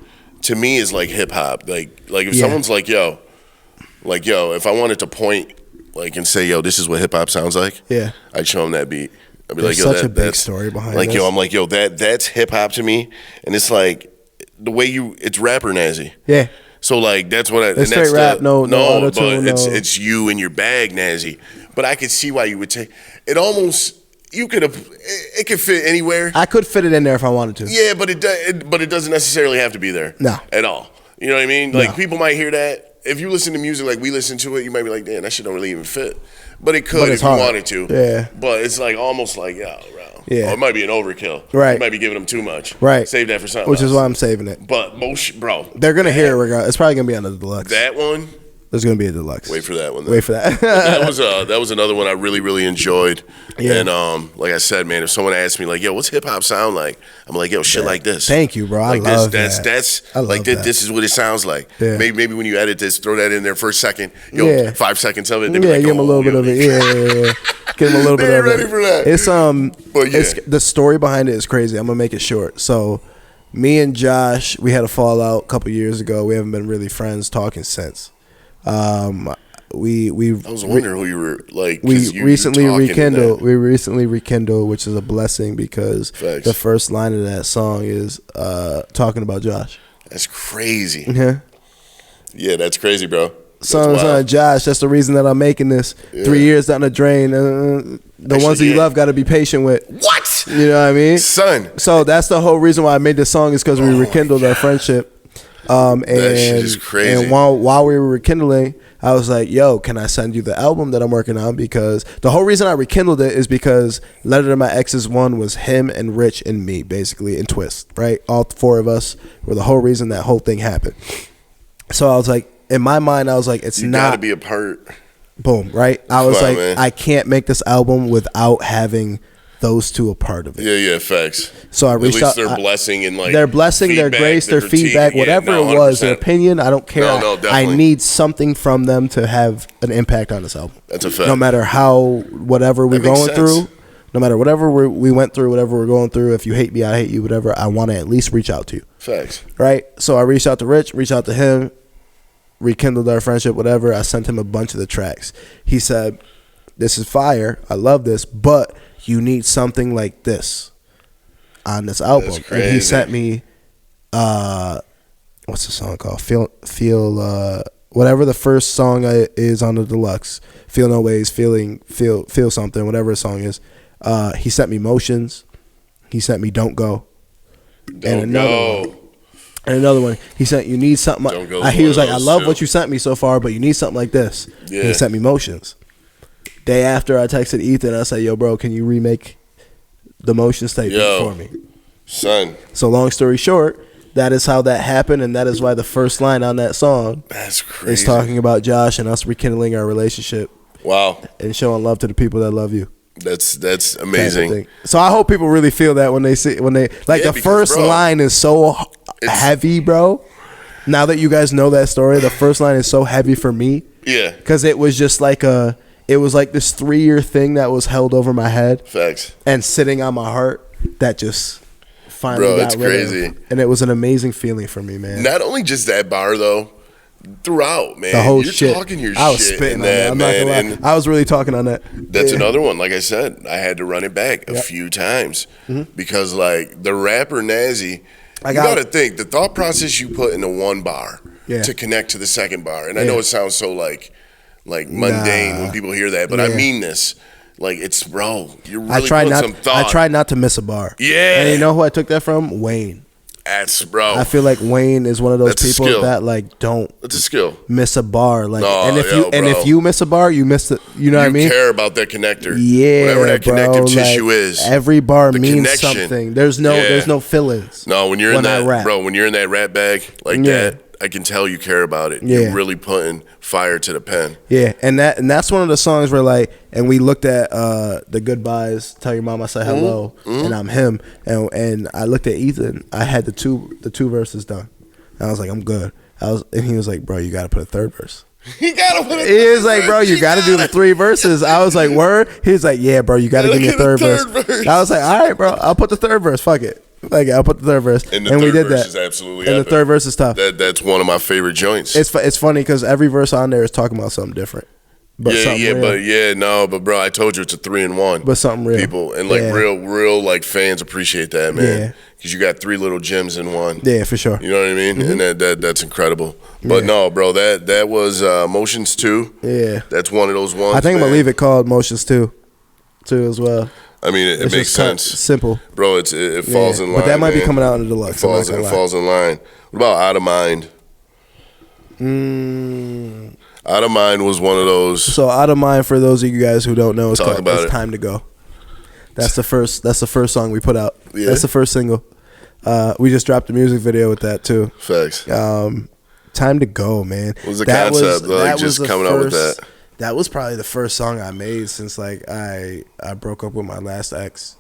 to me is like hip hop. Like if someone's like yo, if I wanted to point like and say yo, this is what hip hop sounds like. Yeah, I'd show them that beat. I'd be There's like yo, such a big story behind. Like this. Yo, I'm like yo, that's hip hop to me, and it's like the way it's rapper Nazzy. Yeah. So like that's what it's straight rap. No, but it's you in your bag, Nazzy. But I could see why you would take it. Almost. It could fit anywhere. I could fit it in there if I wanted to. Yeah, but it doesn't necessarily have to be there. No. At all. You know what I mean? Like people might hear that. If you listen to music like we listen to it, you might be like, damn, that shit don't really even fit. But it could if you wanted to. Yeah. But it's like almost like, yo, bro. Yeah. Or it might be an overkill. Right. You might be giving them too much. Right. Save that for something Which else. is why I'm saving it. But most, bro. They're gonna hear it regardless. It's probably gonna be on the deluxe. That one. There's gonna be a deluxe. Wait for that one. Wait for that. that was another one I really, really enjoyed. Yeah. And like I said, man, if someone asked me like, "Yo, what's hip hop sound like?" I'm like, "Yo, shit like this." Thank you, bro. I love that. That's like this is what it sounds like. Yeah. Maybe when you edit this, throw that in there for a second. 5 seconds of it. Yeah, like, give him a little bit of it. Yeah. Give him a little bit of it. Ready for that? It's the story behind it is crazy. I'm gonna make it short. So, me and Josh, we had a fallout a couple years ago. We haven't been really friends talking since. I was wondering who you were like. We recently rekindled, which is a blessing because the first line of that song is talking about Josh. That's crazy. Yeah, yeah, that's crazy, bro. Son, Josh. That's the reason that I'm making this. Yeah. 3 years down the drain. The ones that you love got to be patient with. What? You know what I mean, son? So that's the whole reason why I made this song is because we rekindled our friendship. That shit is crazy. And while we were rekindling, I was like, yo, can I send you the album that I'm working on? Because the whole reason I rekindled it is because Letter to My Exes 1 was him and Rich and me, basically, and Twist, right? All four of us were the whole reason that whole thing happened. So I was like, in my mind, I was like, you gotta be a part. Boom, right? I was like, man. I can't make this album without having those two a part of it. Yeah, facts. So I reached out. Their blessing and like their blessing, feedback, their grace, their feedback, whatever it was, their opinion. I don't care. I need something from them to have an impact on this album. That's a fact. No matter whatever we're going through, no matter whatever we went through, whatever we're going through. If you hate me, I hate you. Whatever. I want to at least reach out to you. Facts. Right. So I reached out to Rich, reached out to him, rekindled our friendship. Whatever. I sent him a bunch of the tracks. He said, "This is fire. I love this, but you need something like this on this album." And he sent me what's the song called? Feel whatever the first song is on the deluxe. Feel No Ways, feel something, whatever the song is. He sent me Motions. He sent me Don't Go. And another one, he sent, you need something. He was like, I love what you sent me so far, but you need something like this. Yeah. And he sent me Motions. Day after, I texted Ethan. I said, yo, bro, can you remake the Motions tape for me? Son. So long story short, that is how that happened, and that is why the first line on that song is talking about Josh and us rekindling our relationship. Wow. And showing love to the people that love you. That's amazing. So I hope people really feel that when they the first line is so heavy, bro. Now that you guys know that story, the first line is so heavy for me. Yeah. Because it was just like this 3-year thing that was held over my head. Facts. And sitting on my heart that just finally got rid of it. And it was an amazing feeling for me, man. Not only just that bar, though. Throughout, man, the whole you're shit. Talking your I was shit spitting on that, that. I'm not gonna lie. I was really talking on that. That's another one. Like I said, I had to run it back a few times because, like, the rapper Nazzy, you gotta think the thought process you put into one bar to connect to the second bar. And I know it sounds so like mundane when people hear that, but I mean this. Like, it's, bro, you're really putting some thought. I tried not to miss a bar. Yeah. And you know who I took that from? Wayne. That's, bro. I feel like Wayne is one of those people that like don't. It's a skill. Miss a bar, like, if you miss a bar, you miss it. You know what I mean? You care about that connector. Yeah, whatever that connective tissue is. Every bar means something. There's no fill-ins. No, when you're in that rap bag like that, I can tell you care about it. You're really putting fire to the pen. Yeah, and that's one of the songs where, like, and we looked at the Goodbyes, Tell Your Mom I Say Hello, and I'm him, and I looked at Ethan. I had the two verses done. And I was like, I'm good. And he was like, bro, you got to put a third verse. He gotta put a He was like, bro, you got to do the 3 verses. I was like, word? He was like, yeah, bro, you got to give me a third verse. I was like, all right, bro, I'll put the third verse. Fuck it. Like, I'll put the third verse, and we did that. Is absolutely and epic. The third verse is tough. That's one of my favorite joints. It's funny because every verse on there is talking about something different. But bro, I told you it's a 3-in-1. But something real, people and like real like fans appreciate that, man. Yeah, because you got 3 little gems in one. Yeah, for sure. You know what I mean? And that's incredible. But no, bro, that was Motions 2. Yeah, that's one of those ones. I think I'm gonna leave it called Motions 2 as well. I mean, it makes sense. Simple, bro. It falls in line. But that might be coming out in the deluxe. It falls in line. What about Out of Mind? Out of Mind was one of those. So Out of Mind, for those of you guys who don't know, it's Time to Go. That's the first song we put out. Yeah. That's the first single. We just dropped a music video with that too. Facts. Time to Go, man. What was the concept? Like, just coming out with that. That was probably the first song I made since, like, I broke up with my last ex.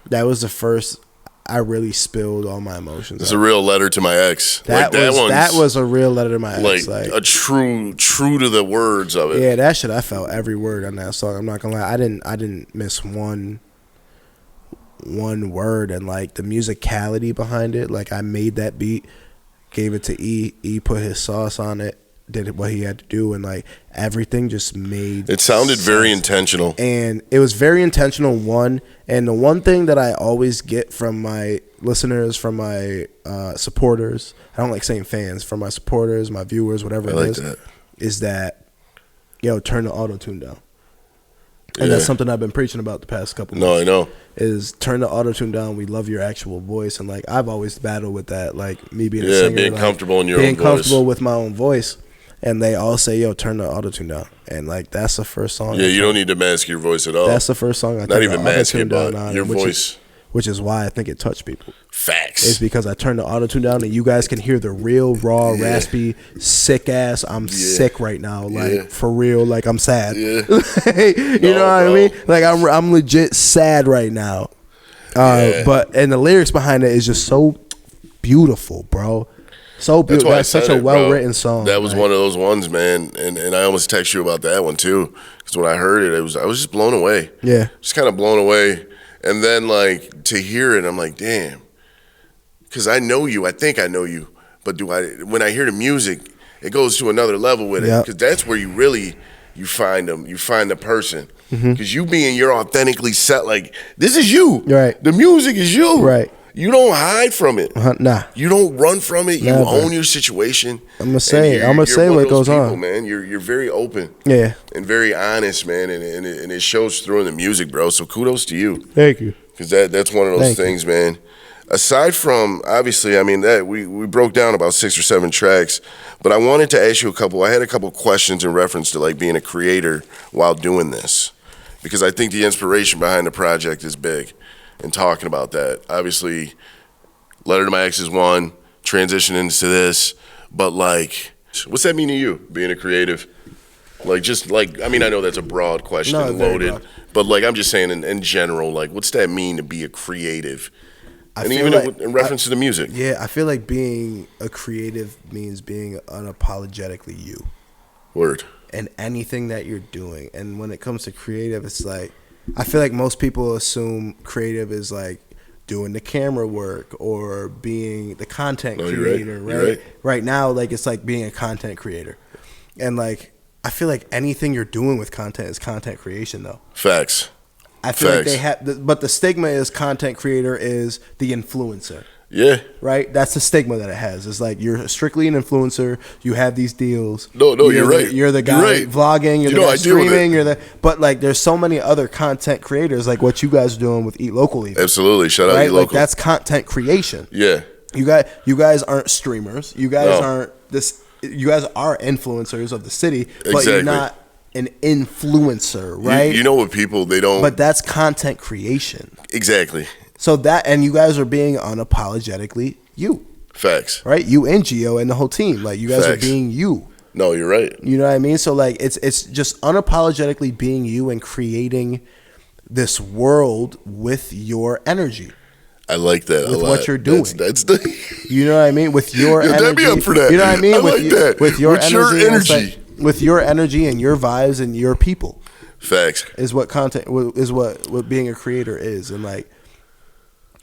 That was the first I really spilled all my emotions. It's a real letter to my ex. That was a real letter to my ex. Like a true to the words of it. Yeah, that shit, I felt every word on that song. I'm not gonna lie. I didn't miss one word, and like the musicality behind it. Like, I made that beat, gave it to E. E put his sauce on it. Did what he had to do, and like everything just made it sounded very intentional, and it was very intentional. And the one thing that I always get from my listeners, from my supporters, I don't like saying fans, from my supporters, my viewers, whatever is that, turn the auto-tune down. And that's something I've been preaching about the past couple months. I know. Is turn the auto-tune down. We love your actual voice. And like, I've always battled with that, like me being a singer, being comfortable in your own voice. Being comfortable with my own voice. And they all say, turn the auto-tune down. And like, that's the first song. Yeah, you don't need to mask your voice at all. That's the first song I Not even mask it, but your voice. Which is why I think it touched people. Facts. It's because I turned the auto-tune down, and you guys can hear the real, raw, raspy, sick ass. I'm sick right now. Like, for real. Like, I'm sad. Yeah. You know what I mean? Like, I'm legit sad right now. And the lyrics behind it is just so beautiful, bro. So beautiful. That's such a well-written song. That was one of those ones, man. And I almost text you about that one too, because when I heard it, I was just blown away. Yeah, just kind of blown away. And then, like, to hear it, I'm like, damn, because I know you. I think I know you, but when I hear the music, it goes to another level with it, because that's where you find them. You find the person, because you're authentically set. Like, this is you. Right. The music is you. Right. You don't hide from it. Nah. You don't run from it. You own your situation. I'm gonna say what goes on, man. You're very open. Yeah. And very honest, man. And it shows through in the music, bro. So kudos to you. Thank you. because that's one of those things, man. Aside from, obviously, I mean, that we broke down about 6 or 7 tracks, but I wanted to ask you I had a couple questions in reference to like being a creator while doing this, because I think the inspiration behind the project is big, and talking about that. Obviously, Letter to My Exes one, transition into this, but like, what's that mean to you, being a creative? Like, just like, I mean, I know that's a broad question, loaded, but like, I'm just saying in general, like, what's that mean to be a creative? And even in reference to the music. Yeah, I feel like being a creative means being unapologetically you. Word. And anything that you're doing. And when it comes to creative, it's like, I feel like most people assume creative is like doing the camera work or being the content creator, right? Right now, like, it's like being a content creator. And like, I feel like anything you're doing with content is content creation, though. Facts. I feel like they have, but the stigma is content creator is the influencer. Yeah. Right? That's the stigma that it has. It's like you're strictly an influencer. You have these deals. No, you're right. You're the guy vlogging. You're the guy streaming. But like, there's so many other content creators, like what you guys are doing with Eat Local. Even. Absolutely. Shout out Eat Local. Like, that's content creation. Yeah. You guys aren't streamers. You guys aren't this. You guys are influencers of the city, but you're not an influencer, right? You know what people, they don't. But that's content creation. Exactly. So that, and you guys are being unapologetically you. Facts. Right? You and Gio and the whole team. Like, you guys are being you. No, you're right. You know what I mean? So like, it's just unapologetically being you and creating this world with your energy. I like that. With what you're doing. That's the. You know what I mean? With your energy. Let me up for that. You know what I mean? I like that. With your energy. With your energy and your vibes and your people. Facts. Is what content is what being a creator is. And like,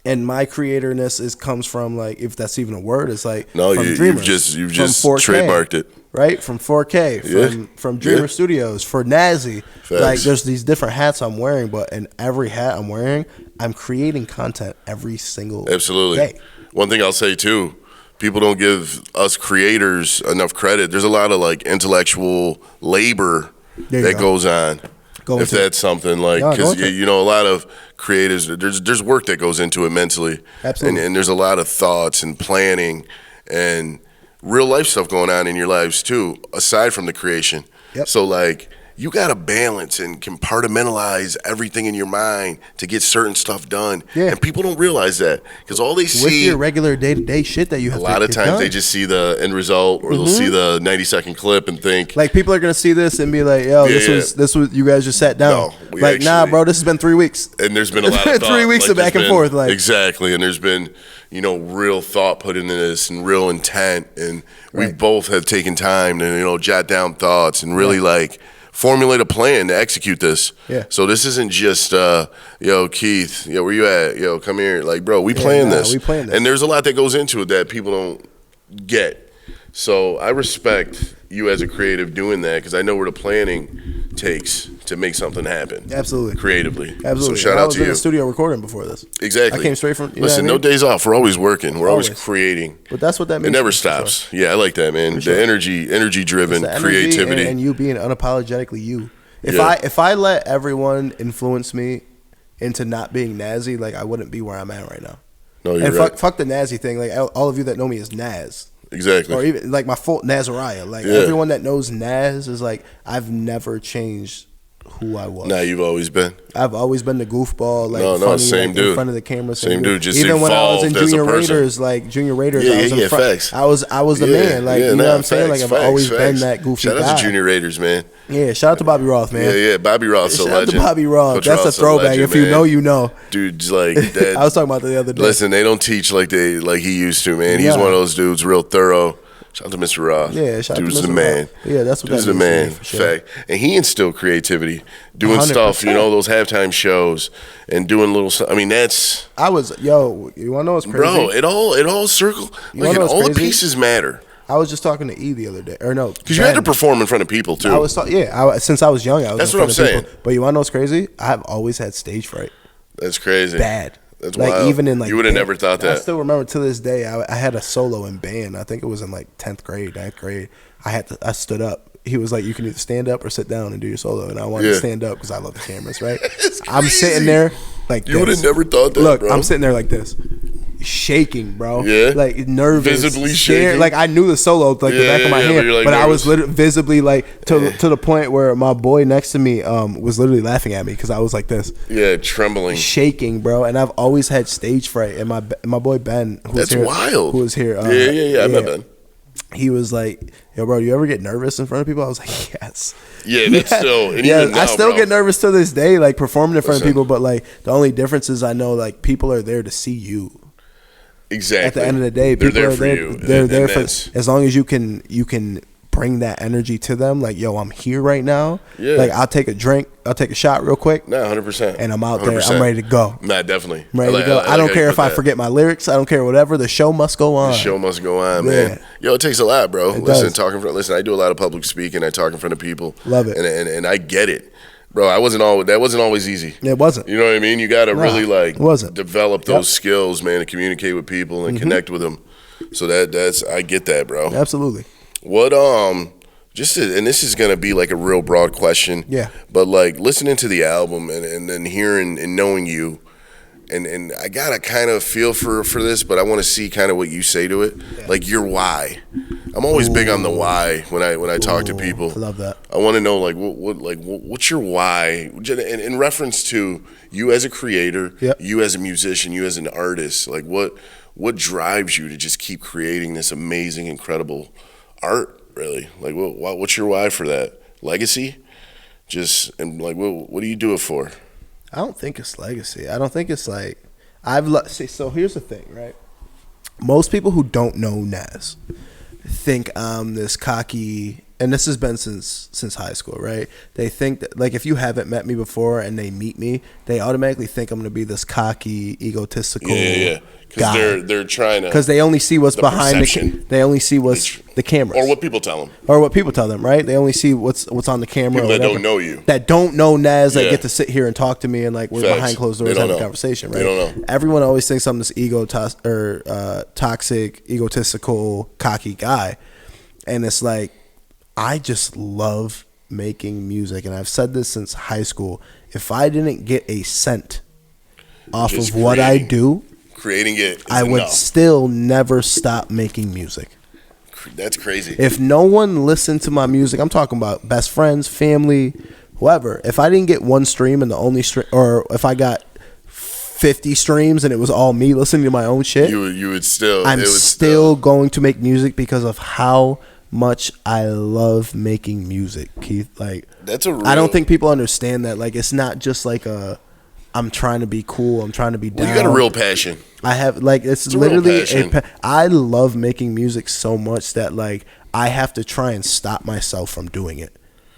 and my creatorness comes from, like, if that's even a word, it's like, no, from you've just 4K, trademarked it. Right? From 4K, from Dreamer Studios, for Nazzy. Facts. Like, there's these different hats I'm wearing, but in every hat I'm wearing, I'm creating content every single day. One thing I'll say too, people don't give us creators enough credit. There's a lot of like intellectual labor that goes on. If that's something like, because you know, a lot of creators, there's work that goes into it mentally. Absolutely. And there's a lot of thoughts and planning and real life stuff going on in your lives too, aside from the creation. Yep. So like, you got to balance and compartmentalize everything in your mind to get certain stuff done. Yeah. And people don't realize that, because all they see... With your regular day-to-day shit that you have to get done. A lot of times they just see the end result, or they'll see the 90-second clip and think... Like, people are going to see this and be like, yo, this was you guys just sat down. No, like, nah, bro, this has been 3 weeks. And there's been a lot of thought. 3 weeks of back and forth. Like, exactly. And there's been, you know, real thought put into this and real intent. And we both have taken time to, you know, jot down thoughts and really, like... formulate a plan to execute this. Yeah. So this isn't just, yo, Keith, yo, where you at? Yo, come here. Like, bro, we planned this. We planned this. And there's a lot that goes into it that people don't get. So I respect you as a creative doing that, because I know where the planning takes to make something happen. Absolutely. Creatively. Absolutely. So shout out to you. I was in the studio recording before this. Exactly. I came straight from... Listen, no days off. We're always working. We're always creating. But that's what that means. It never stops. Sure. Yeah, I like that, man. Sure. The energy-driven creativity. And you being unapologetically you. If I let everyone influence me into not being Nazzy, like, I wouldn't be where I'm at right now. No, you're and right. fuck the Nazzy thing. Like, all of you that know me as Naz. Exactly. Or even like my full Nazariah. Like, everyone that knows Naz is like, I've never changed who I was. Nah, you've always been. I've always been the goofball, like, funny, same like, dude. In front of the camera. Same dude. Just even when I was in Junior Raiders, facts. I was the man. Like, you know what I'm saying? Like, I've always been that goofy guy. Shout out to Junior Raiders, man. Yeah, shout out to Bobby Roth, man. Yeah, Bobby Roth's a legend. Shout out to Bobby Roth. Coach That's Roth's a throwback. Legend, if you know, you know. Dude's like that. I was talking about that the other day. Listen, they don't teach like he used to, man. He's one of those dudes, real thorough. Shout out to Mr. Roth. Yeah, shout out to Mr. Dude's the man. Roth. Yeah, that's what Dude's that the man. Sure. Fact. And he instilled creativity, doing 100%. stuff, you know, those halftime shows and doing little stuff. I mean, that's... you want to know what's crazy? Bro, it all circled. Like, all the pieces matter. I was just talking to E the other day. Or no. Because you had to perform in front of people, too. Since I was young, I was That's what I'm saying. But you want to know what's crazy? I've always had stage fright. That's crazy. Bad. That's like wild. Even in like you would have never thought that. I still remember to this day. I had a solo in band. I think it was in like 10th grade, 9th grade. I stood up. He was like, "You can either stand up or sit down and do your solo." And I wanted to stand up because I love the cameras. Right? I'm sitting there like you would have never thought that. Look, bro. I'm sitting there like this, shaking, bro. Yeah, like nervous, visibly scared. shaking. Like I knew the solo, like the back of my hand, like but nervous. I was visibly like to the point where my boy next to me was literally laughing at me because I was like this. Yeah, trembling, shaking, bro. And I've always had stage fright. And my boy Ben, that's wild, who was here. I met Ben. He was like, "Yo, bro, you ever get nervous in front of people?" I was like, "Yes." Yeah, that's still. And yeah, even now, I still bro. get nervous to this day, like performing in front of people. But like the only difference is I know like people are there to see you. Exactly. At the end of the day, they're people there are for there. you. They're there for that's, as long as you can bring that energy to them. Like, yo, I'm here right now. Yeah. Like, I'll take a drink. I'll take a shot real quick. Nah, 100%. And I'm out 100%. there. I'm ready to go. Nah, definitely. I'm ready to go. I don't care if I forget my lyrics. I don't care whatever. The show must go on. The show must go on, man. Yo, it takes a lot, bro. Listen, I do a lot of public speaking. I talk in front of people. Love it. And I get it. Bro, that wasn't always easy. It wasn't. You know what I mean? You got to really develop those Yep. skills, man, to communicate with people and connect with them. So that's I get that, bro. Absolutely. What and this is gonna be like a real broad question. Yeah. But like listening to the album and then hearing and knowing you, and I got to kind of feel for this, but I want to see kind of what you say to it, like your why. I'm always big on the why when I talk to people. I love that. I want to know like what's your why in reference to you as a creator, you as a musician, you as an artist. Like what drives you to just keep creating this amazing, incredible art? Really, like what's your why for that? Legacy, and like what do you do it for? I don't think it's legacy. I don't think it's like so here's the thing, right? Most people who don't know Naz think I'm this cocky, and this has been since high school, right? They think that like if you haven't met me before and they meet me, they automatically think I'm gonna be this cocky, egotistical because they're trying to, because they only see what's behind they only see what's the camera or what people tell them, right? They only see what's on the camera. People that don't know you, that don't know Naz, that get to sit here and talk to me, and like we're behind closed doors having a conversation, right? They don't know. Everyone always thinks I'm this toxic, egotistical, cocky guy, and it's like I just love making music, and I've said this since high school. If I didn't get a cent off of what I do, creating it, I would still never stop making music. That's crazy. If no one listened to my music, I'm talking about best friends, family, whoever. If I didn't get one stream and the only stream, or if I got 50 streams and it was all me listening to my own shit, you would still. I'm still going to make music because of how much I love making music, Keith. Like I don't think people understand that. Like it's not just like I'm trying to be cool. I'm trying to be down. You got a real passion. I have it's literally I love making music so much that like I have to try and stop myself from doing it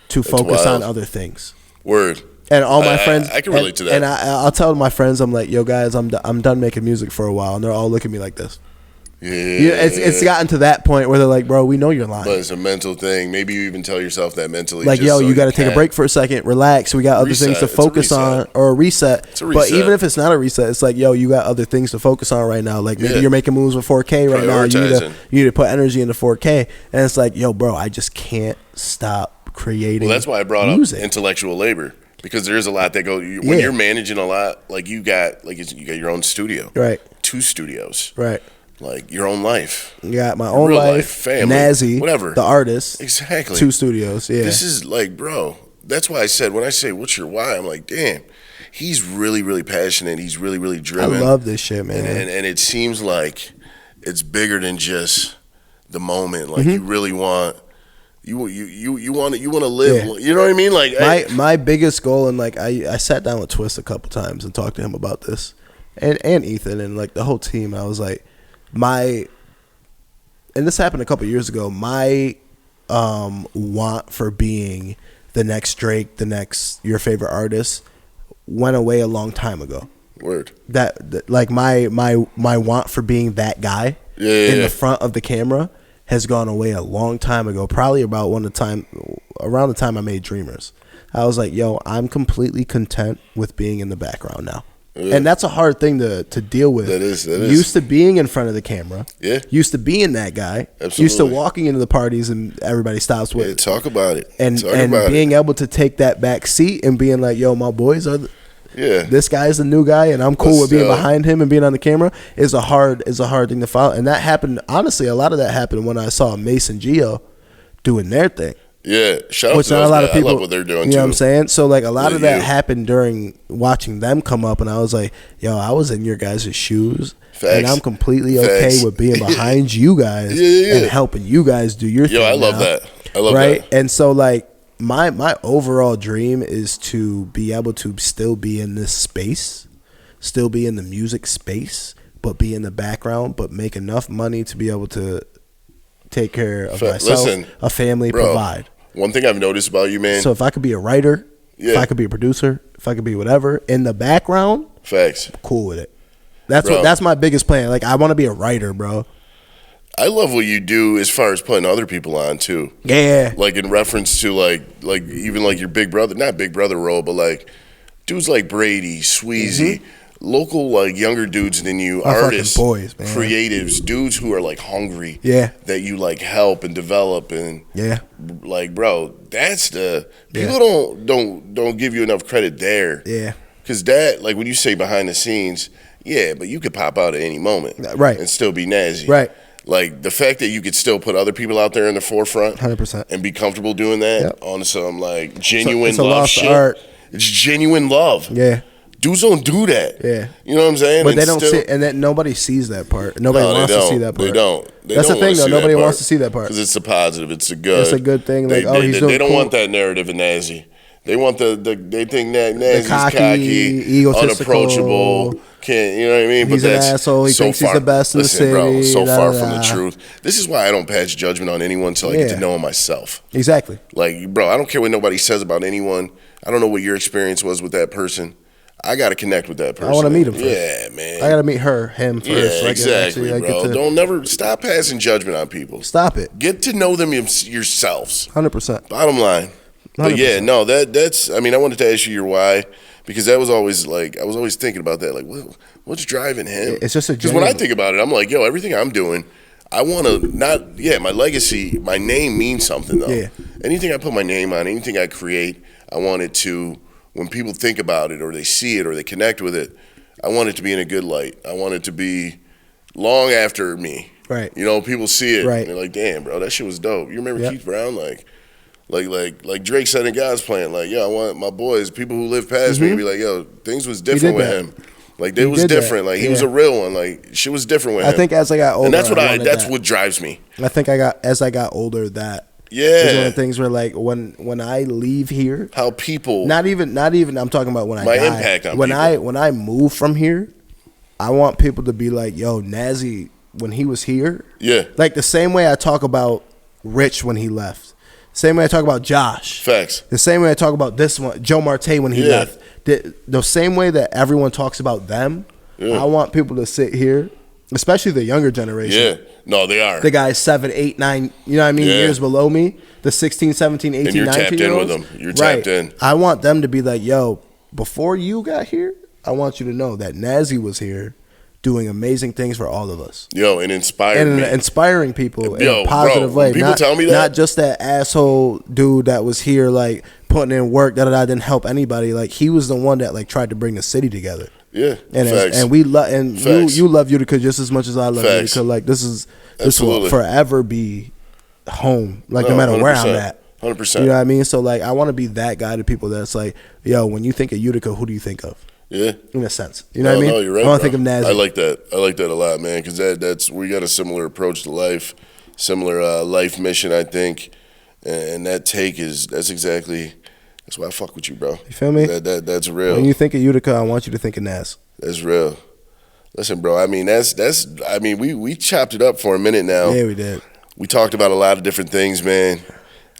to focus on other things. Word. And all my friends, I can relate to that. And I'll tell my friends, I'm like, yo guys, I'm done making music for a while, and they're all looking at me like this. Yeah, it's gotten to that point where they're like, bro, we know you're lying. But it's a mental thing. Maybe you even tell yourself that mentally. Like, yo, you got to take a break for a second, relax. We got other things to focus on, or a reset. But even if it's not a reset, it's like, yo, you got other things to focus on right now. Like maybe you're making moves with 4K right now. You need to put energy into 4K, and it's like, yo, bro, I just can't stop creating. Well, that's why I brought music. up intellectual labor. Because there's a lot that go when you're managing a lot. Like you got your own studio, right? 2 studios, right? Like your own life. You got my own life, family, Nazzy, whatever, the artist, exactly. 2 studios. Yeah, this is like, bro. That's why I said when I say what's your why, I'm like, damn, he's really, really passionate. He's really, really driven. I love this shit, man. And it seems like it's bigger than just the moment. Like you really want. You want to live. Yeah. You know what I mean? Like my biggest goal, and like I sat down with Twist a couple times and talked to him about this, and Ethan and like the whole team. I was like, and this happened a couple years ago. My want for being the next Drake, the next your favorite artist, went away a long time ago. Word. That like my want for being that guy in the front of the camera has gone away a long time ago. Probably about around the time I made Dreamers. I was like, yo, I'm completely content with being in the background now. Yeah. And that's a hard thing to deal with. That is. Used to being in front of the camera. Yeah. Used to being that guy. Absolutely. Used to walking into the parties and everybody stops with. Talk about it. And being able to take that back seat and being like, yo, my boys are Yeah. This guy is the new guy, and I'm cool with being behind him and being on the camera is a hard thing to follow. And that happened, honestly, a lot of that happened when I saw Mason Geo doing their thing. Yeah, shout out to those guys. I love what they're doing, you know what I'm saying? So, like, a lot of that happened during watching them come up, and I was like, yo, I was in your guys' shoes, and I'm completely okay with being behind you guys and helping you guys do your thing. I love that. I love that. And so, like, my overall dream is to be able to still be in this space, still be in the music space, but be in the background, but make enough money to be able to take care of myself, a family, provide. One thing I've noticed about you, man. So if I could be a writer, if I could be a producer, if I could be whatever in the background, I'm cool with it. That's my biggest plan. Like, I want to be a writer, bro. I love what you do as far as putting other people on too. Yeah. Like in reference to like even like your big brother, not big brother role, but like dudes like Brady, Sweezy, local like younger dudes than you, artists, boys, man. Creatives, dudes who are like hungry. Yeah. That you like help and develop and like, bro, that's the people don't give you enough credit there. Yeah. Because that, like when you say behind the scenes, but you could pop out at any moment, right, and still be Nazzy, right. Like the fact that you could still put other people out there in the forefront, 100%, and be comfortable doing that on some like genuine love lost shit. Art. It's genuine love. Yeah. Dudes don't do that. Yeah. You know what I'm saying? But they don't see, and then nobody sees that part. Nobody wants to see that part. They don't. That's the thing, though. Nobody wants to see that part. Because it's a positive. It's a good. It's a good thing. Like, they don't want that narrative in Nazzy. They want they think that Nazzy's cocky, unapproachable, can't, you know what I mean? He's but that's an asshole. He thinks he's the best in the city. Bro, so far from the truth. This is why I don't pass judgment on anyone until I get to know him myself. Exactly. Like, bro, I don't care what nobody says about anyone. I don't know what your experience was with that person. I got to connect with that person. I want to meet him first. Yeah, man. I got to meet him first. Yeah, exactly, bro. Don't never stop passing judgment on people. Stop it. Get to know them yourselves. 100%. Bottom line. 100%. But yeah, no, that's. I mean, I wanted to ask you your why, because that was always like I was always thinking about that. Like, what's driving him? It's just because when I think about it, I'm like, yo, everything I'm doing, I want to not. Yeah, my legacy, my name means something though. Yeah. Anything I put my name on, anything I create, I want it to. When people think about it, or they see it, or they connect with it, I want it to be in a good light. I want it to be long after me. Right. You know, people see it. Right. And they're like, damn, bro, that shit was dope. You remember Keith Brown? Like Drake said in God's Plan, like, yo, I want my boys, people who live past me, to be like, yo, things was different with him. Like, it was different. Like, he was a real one. Like, shit was different with him. I think as I got older, and that's what drives me. I think as I got older, that is one of the things where, like, when I leave here, how people not even I'm talking about when I my die. Impact on when people. when I move from here, I want people to be like, yo, Nazzy, when he was here, like the same way I talk about Rich when he left, same way I talk about Josh, facts, the same way I talk about this one, Joe Marte when he left, the same way that everyone talks about them, I want people to sit here, especially the younger generation. Yeah, no, they are. The guys 7, 8, 9, you know what I mean, years below me, the 16, 17, 18, 19 year olds. And you're tapped in with them. You're tapped in. I want them to be like, yo, before you got here, I want you to know that Nazzy was here doing amazing things for all of us. Yo, and inspiring people in a positive way. People tell me that. Not just that asshole dude that was here, like, putting in work, that didn't help anybody. Like, he was the one that, like, tried to bring the city together. Yeah, and we love, and you love Utica just as much as I love Utica. Like, this will forever be home. Like, no matter where I'm at, 100%. You know what I mean? So, like, I want to be that guy to people that's like, yo, when you think of Utica, who do you think of? Yeah, in a sense, you know what I mean. No, you're right. I want to think of Nazzy. I like that. I like that a lot, man. Because that's we got a similar approach to life, similar life mission, I think, and that take that's exactly. That's why I fuck with you, bro. You feel me? That's real. When you think of Utica, I want you to think of Naz. That's real. Listen, bro. I mean, that's. I mean, we chopped it up for a minute now. Yeah, we did. We talked about a lot of different things, man.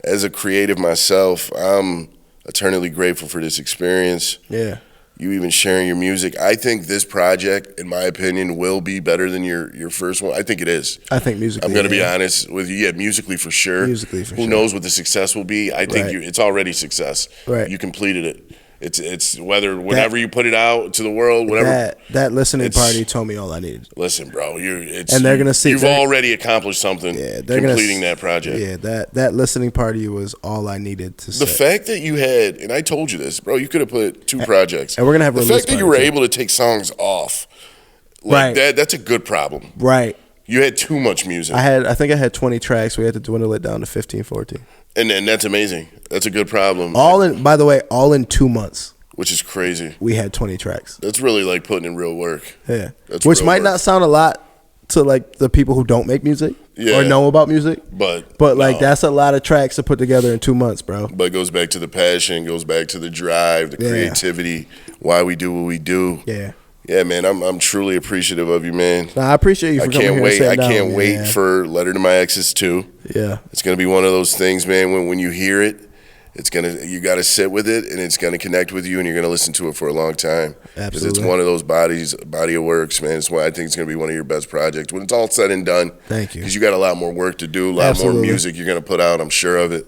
As a creative myself, I'm eternally grateful for this experience. Yeah. You even sharing your music. I think this project, in my opinion, will be better than your first one. I think it is. I think musically. I'm going to be honest with you. Yeah, musically for sure. Musically for sure. Who knows what the success will be? I think it's already success. Right. You completed it. It's whenever you put it out to the world, whatever. That listening party told me all I needed. Listen, bro, and they're gonna see you've already accomplished something. Yeah, completing that project. Yeah, that listening party was all I needed to. The fact that you had, and I told you this, bro, you could have put 2 projects, and we're gonna have the fact that you were able to take songs off, like that's a good problem. Right. You had too much music. I think I had 20 tracks. We had to dwindle it down to 15, 14. And that's amazing. That's a good problem. By the way, all in 2 months. Which is crazy. We had 20 tracks. That's really like putting in real work. Yeah. Which might not sound a lot to like the people who don't make music or know about music. But like that's a lot of tracks to put together in 2 months, bro. But it goes back to the passion, goes back to the drive, the creativity, why we do what we do. Yeah. Yeah, man, I'm truly appreciative of you, man. Nah, I appreciate you for coming here. I can't wait for Letter to My Exes 2. Yeah. It's gonna be one of those things, man, when you hear it, you gotta sit with it and it's gonna connect with you and you're gonna listen to it for a long time. Absolutely. Because it's one of those body of works, man. It's why I think it's gonna be one of your best projects. When it's all said and done. Thank you. Because you got a lot more work to do, a lot more music you're gonna put out, I'm sure of it.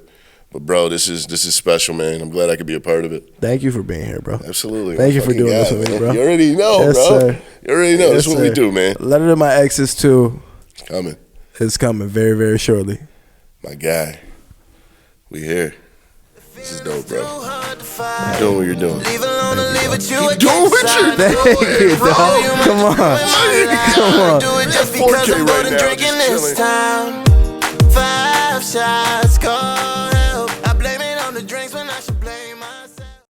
But bro, this is special, man. I'm glad I could be a part of it. Thank you for being here, bro. Absolutely. Thank you for doing this with me, bro. You already know, yes, bro. Sir. You already know. That's what we do, man. Letter to My Exes 2. Coming. It's coming very, very shortly. My guy. We here. This is dope, bro. You're doing what you're doing. You're doing what you're doing. Thank you, dog. Come on. Come on. Just 4K right now. Just chilling. 5 shots,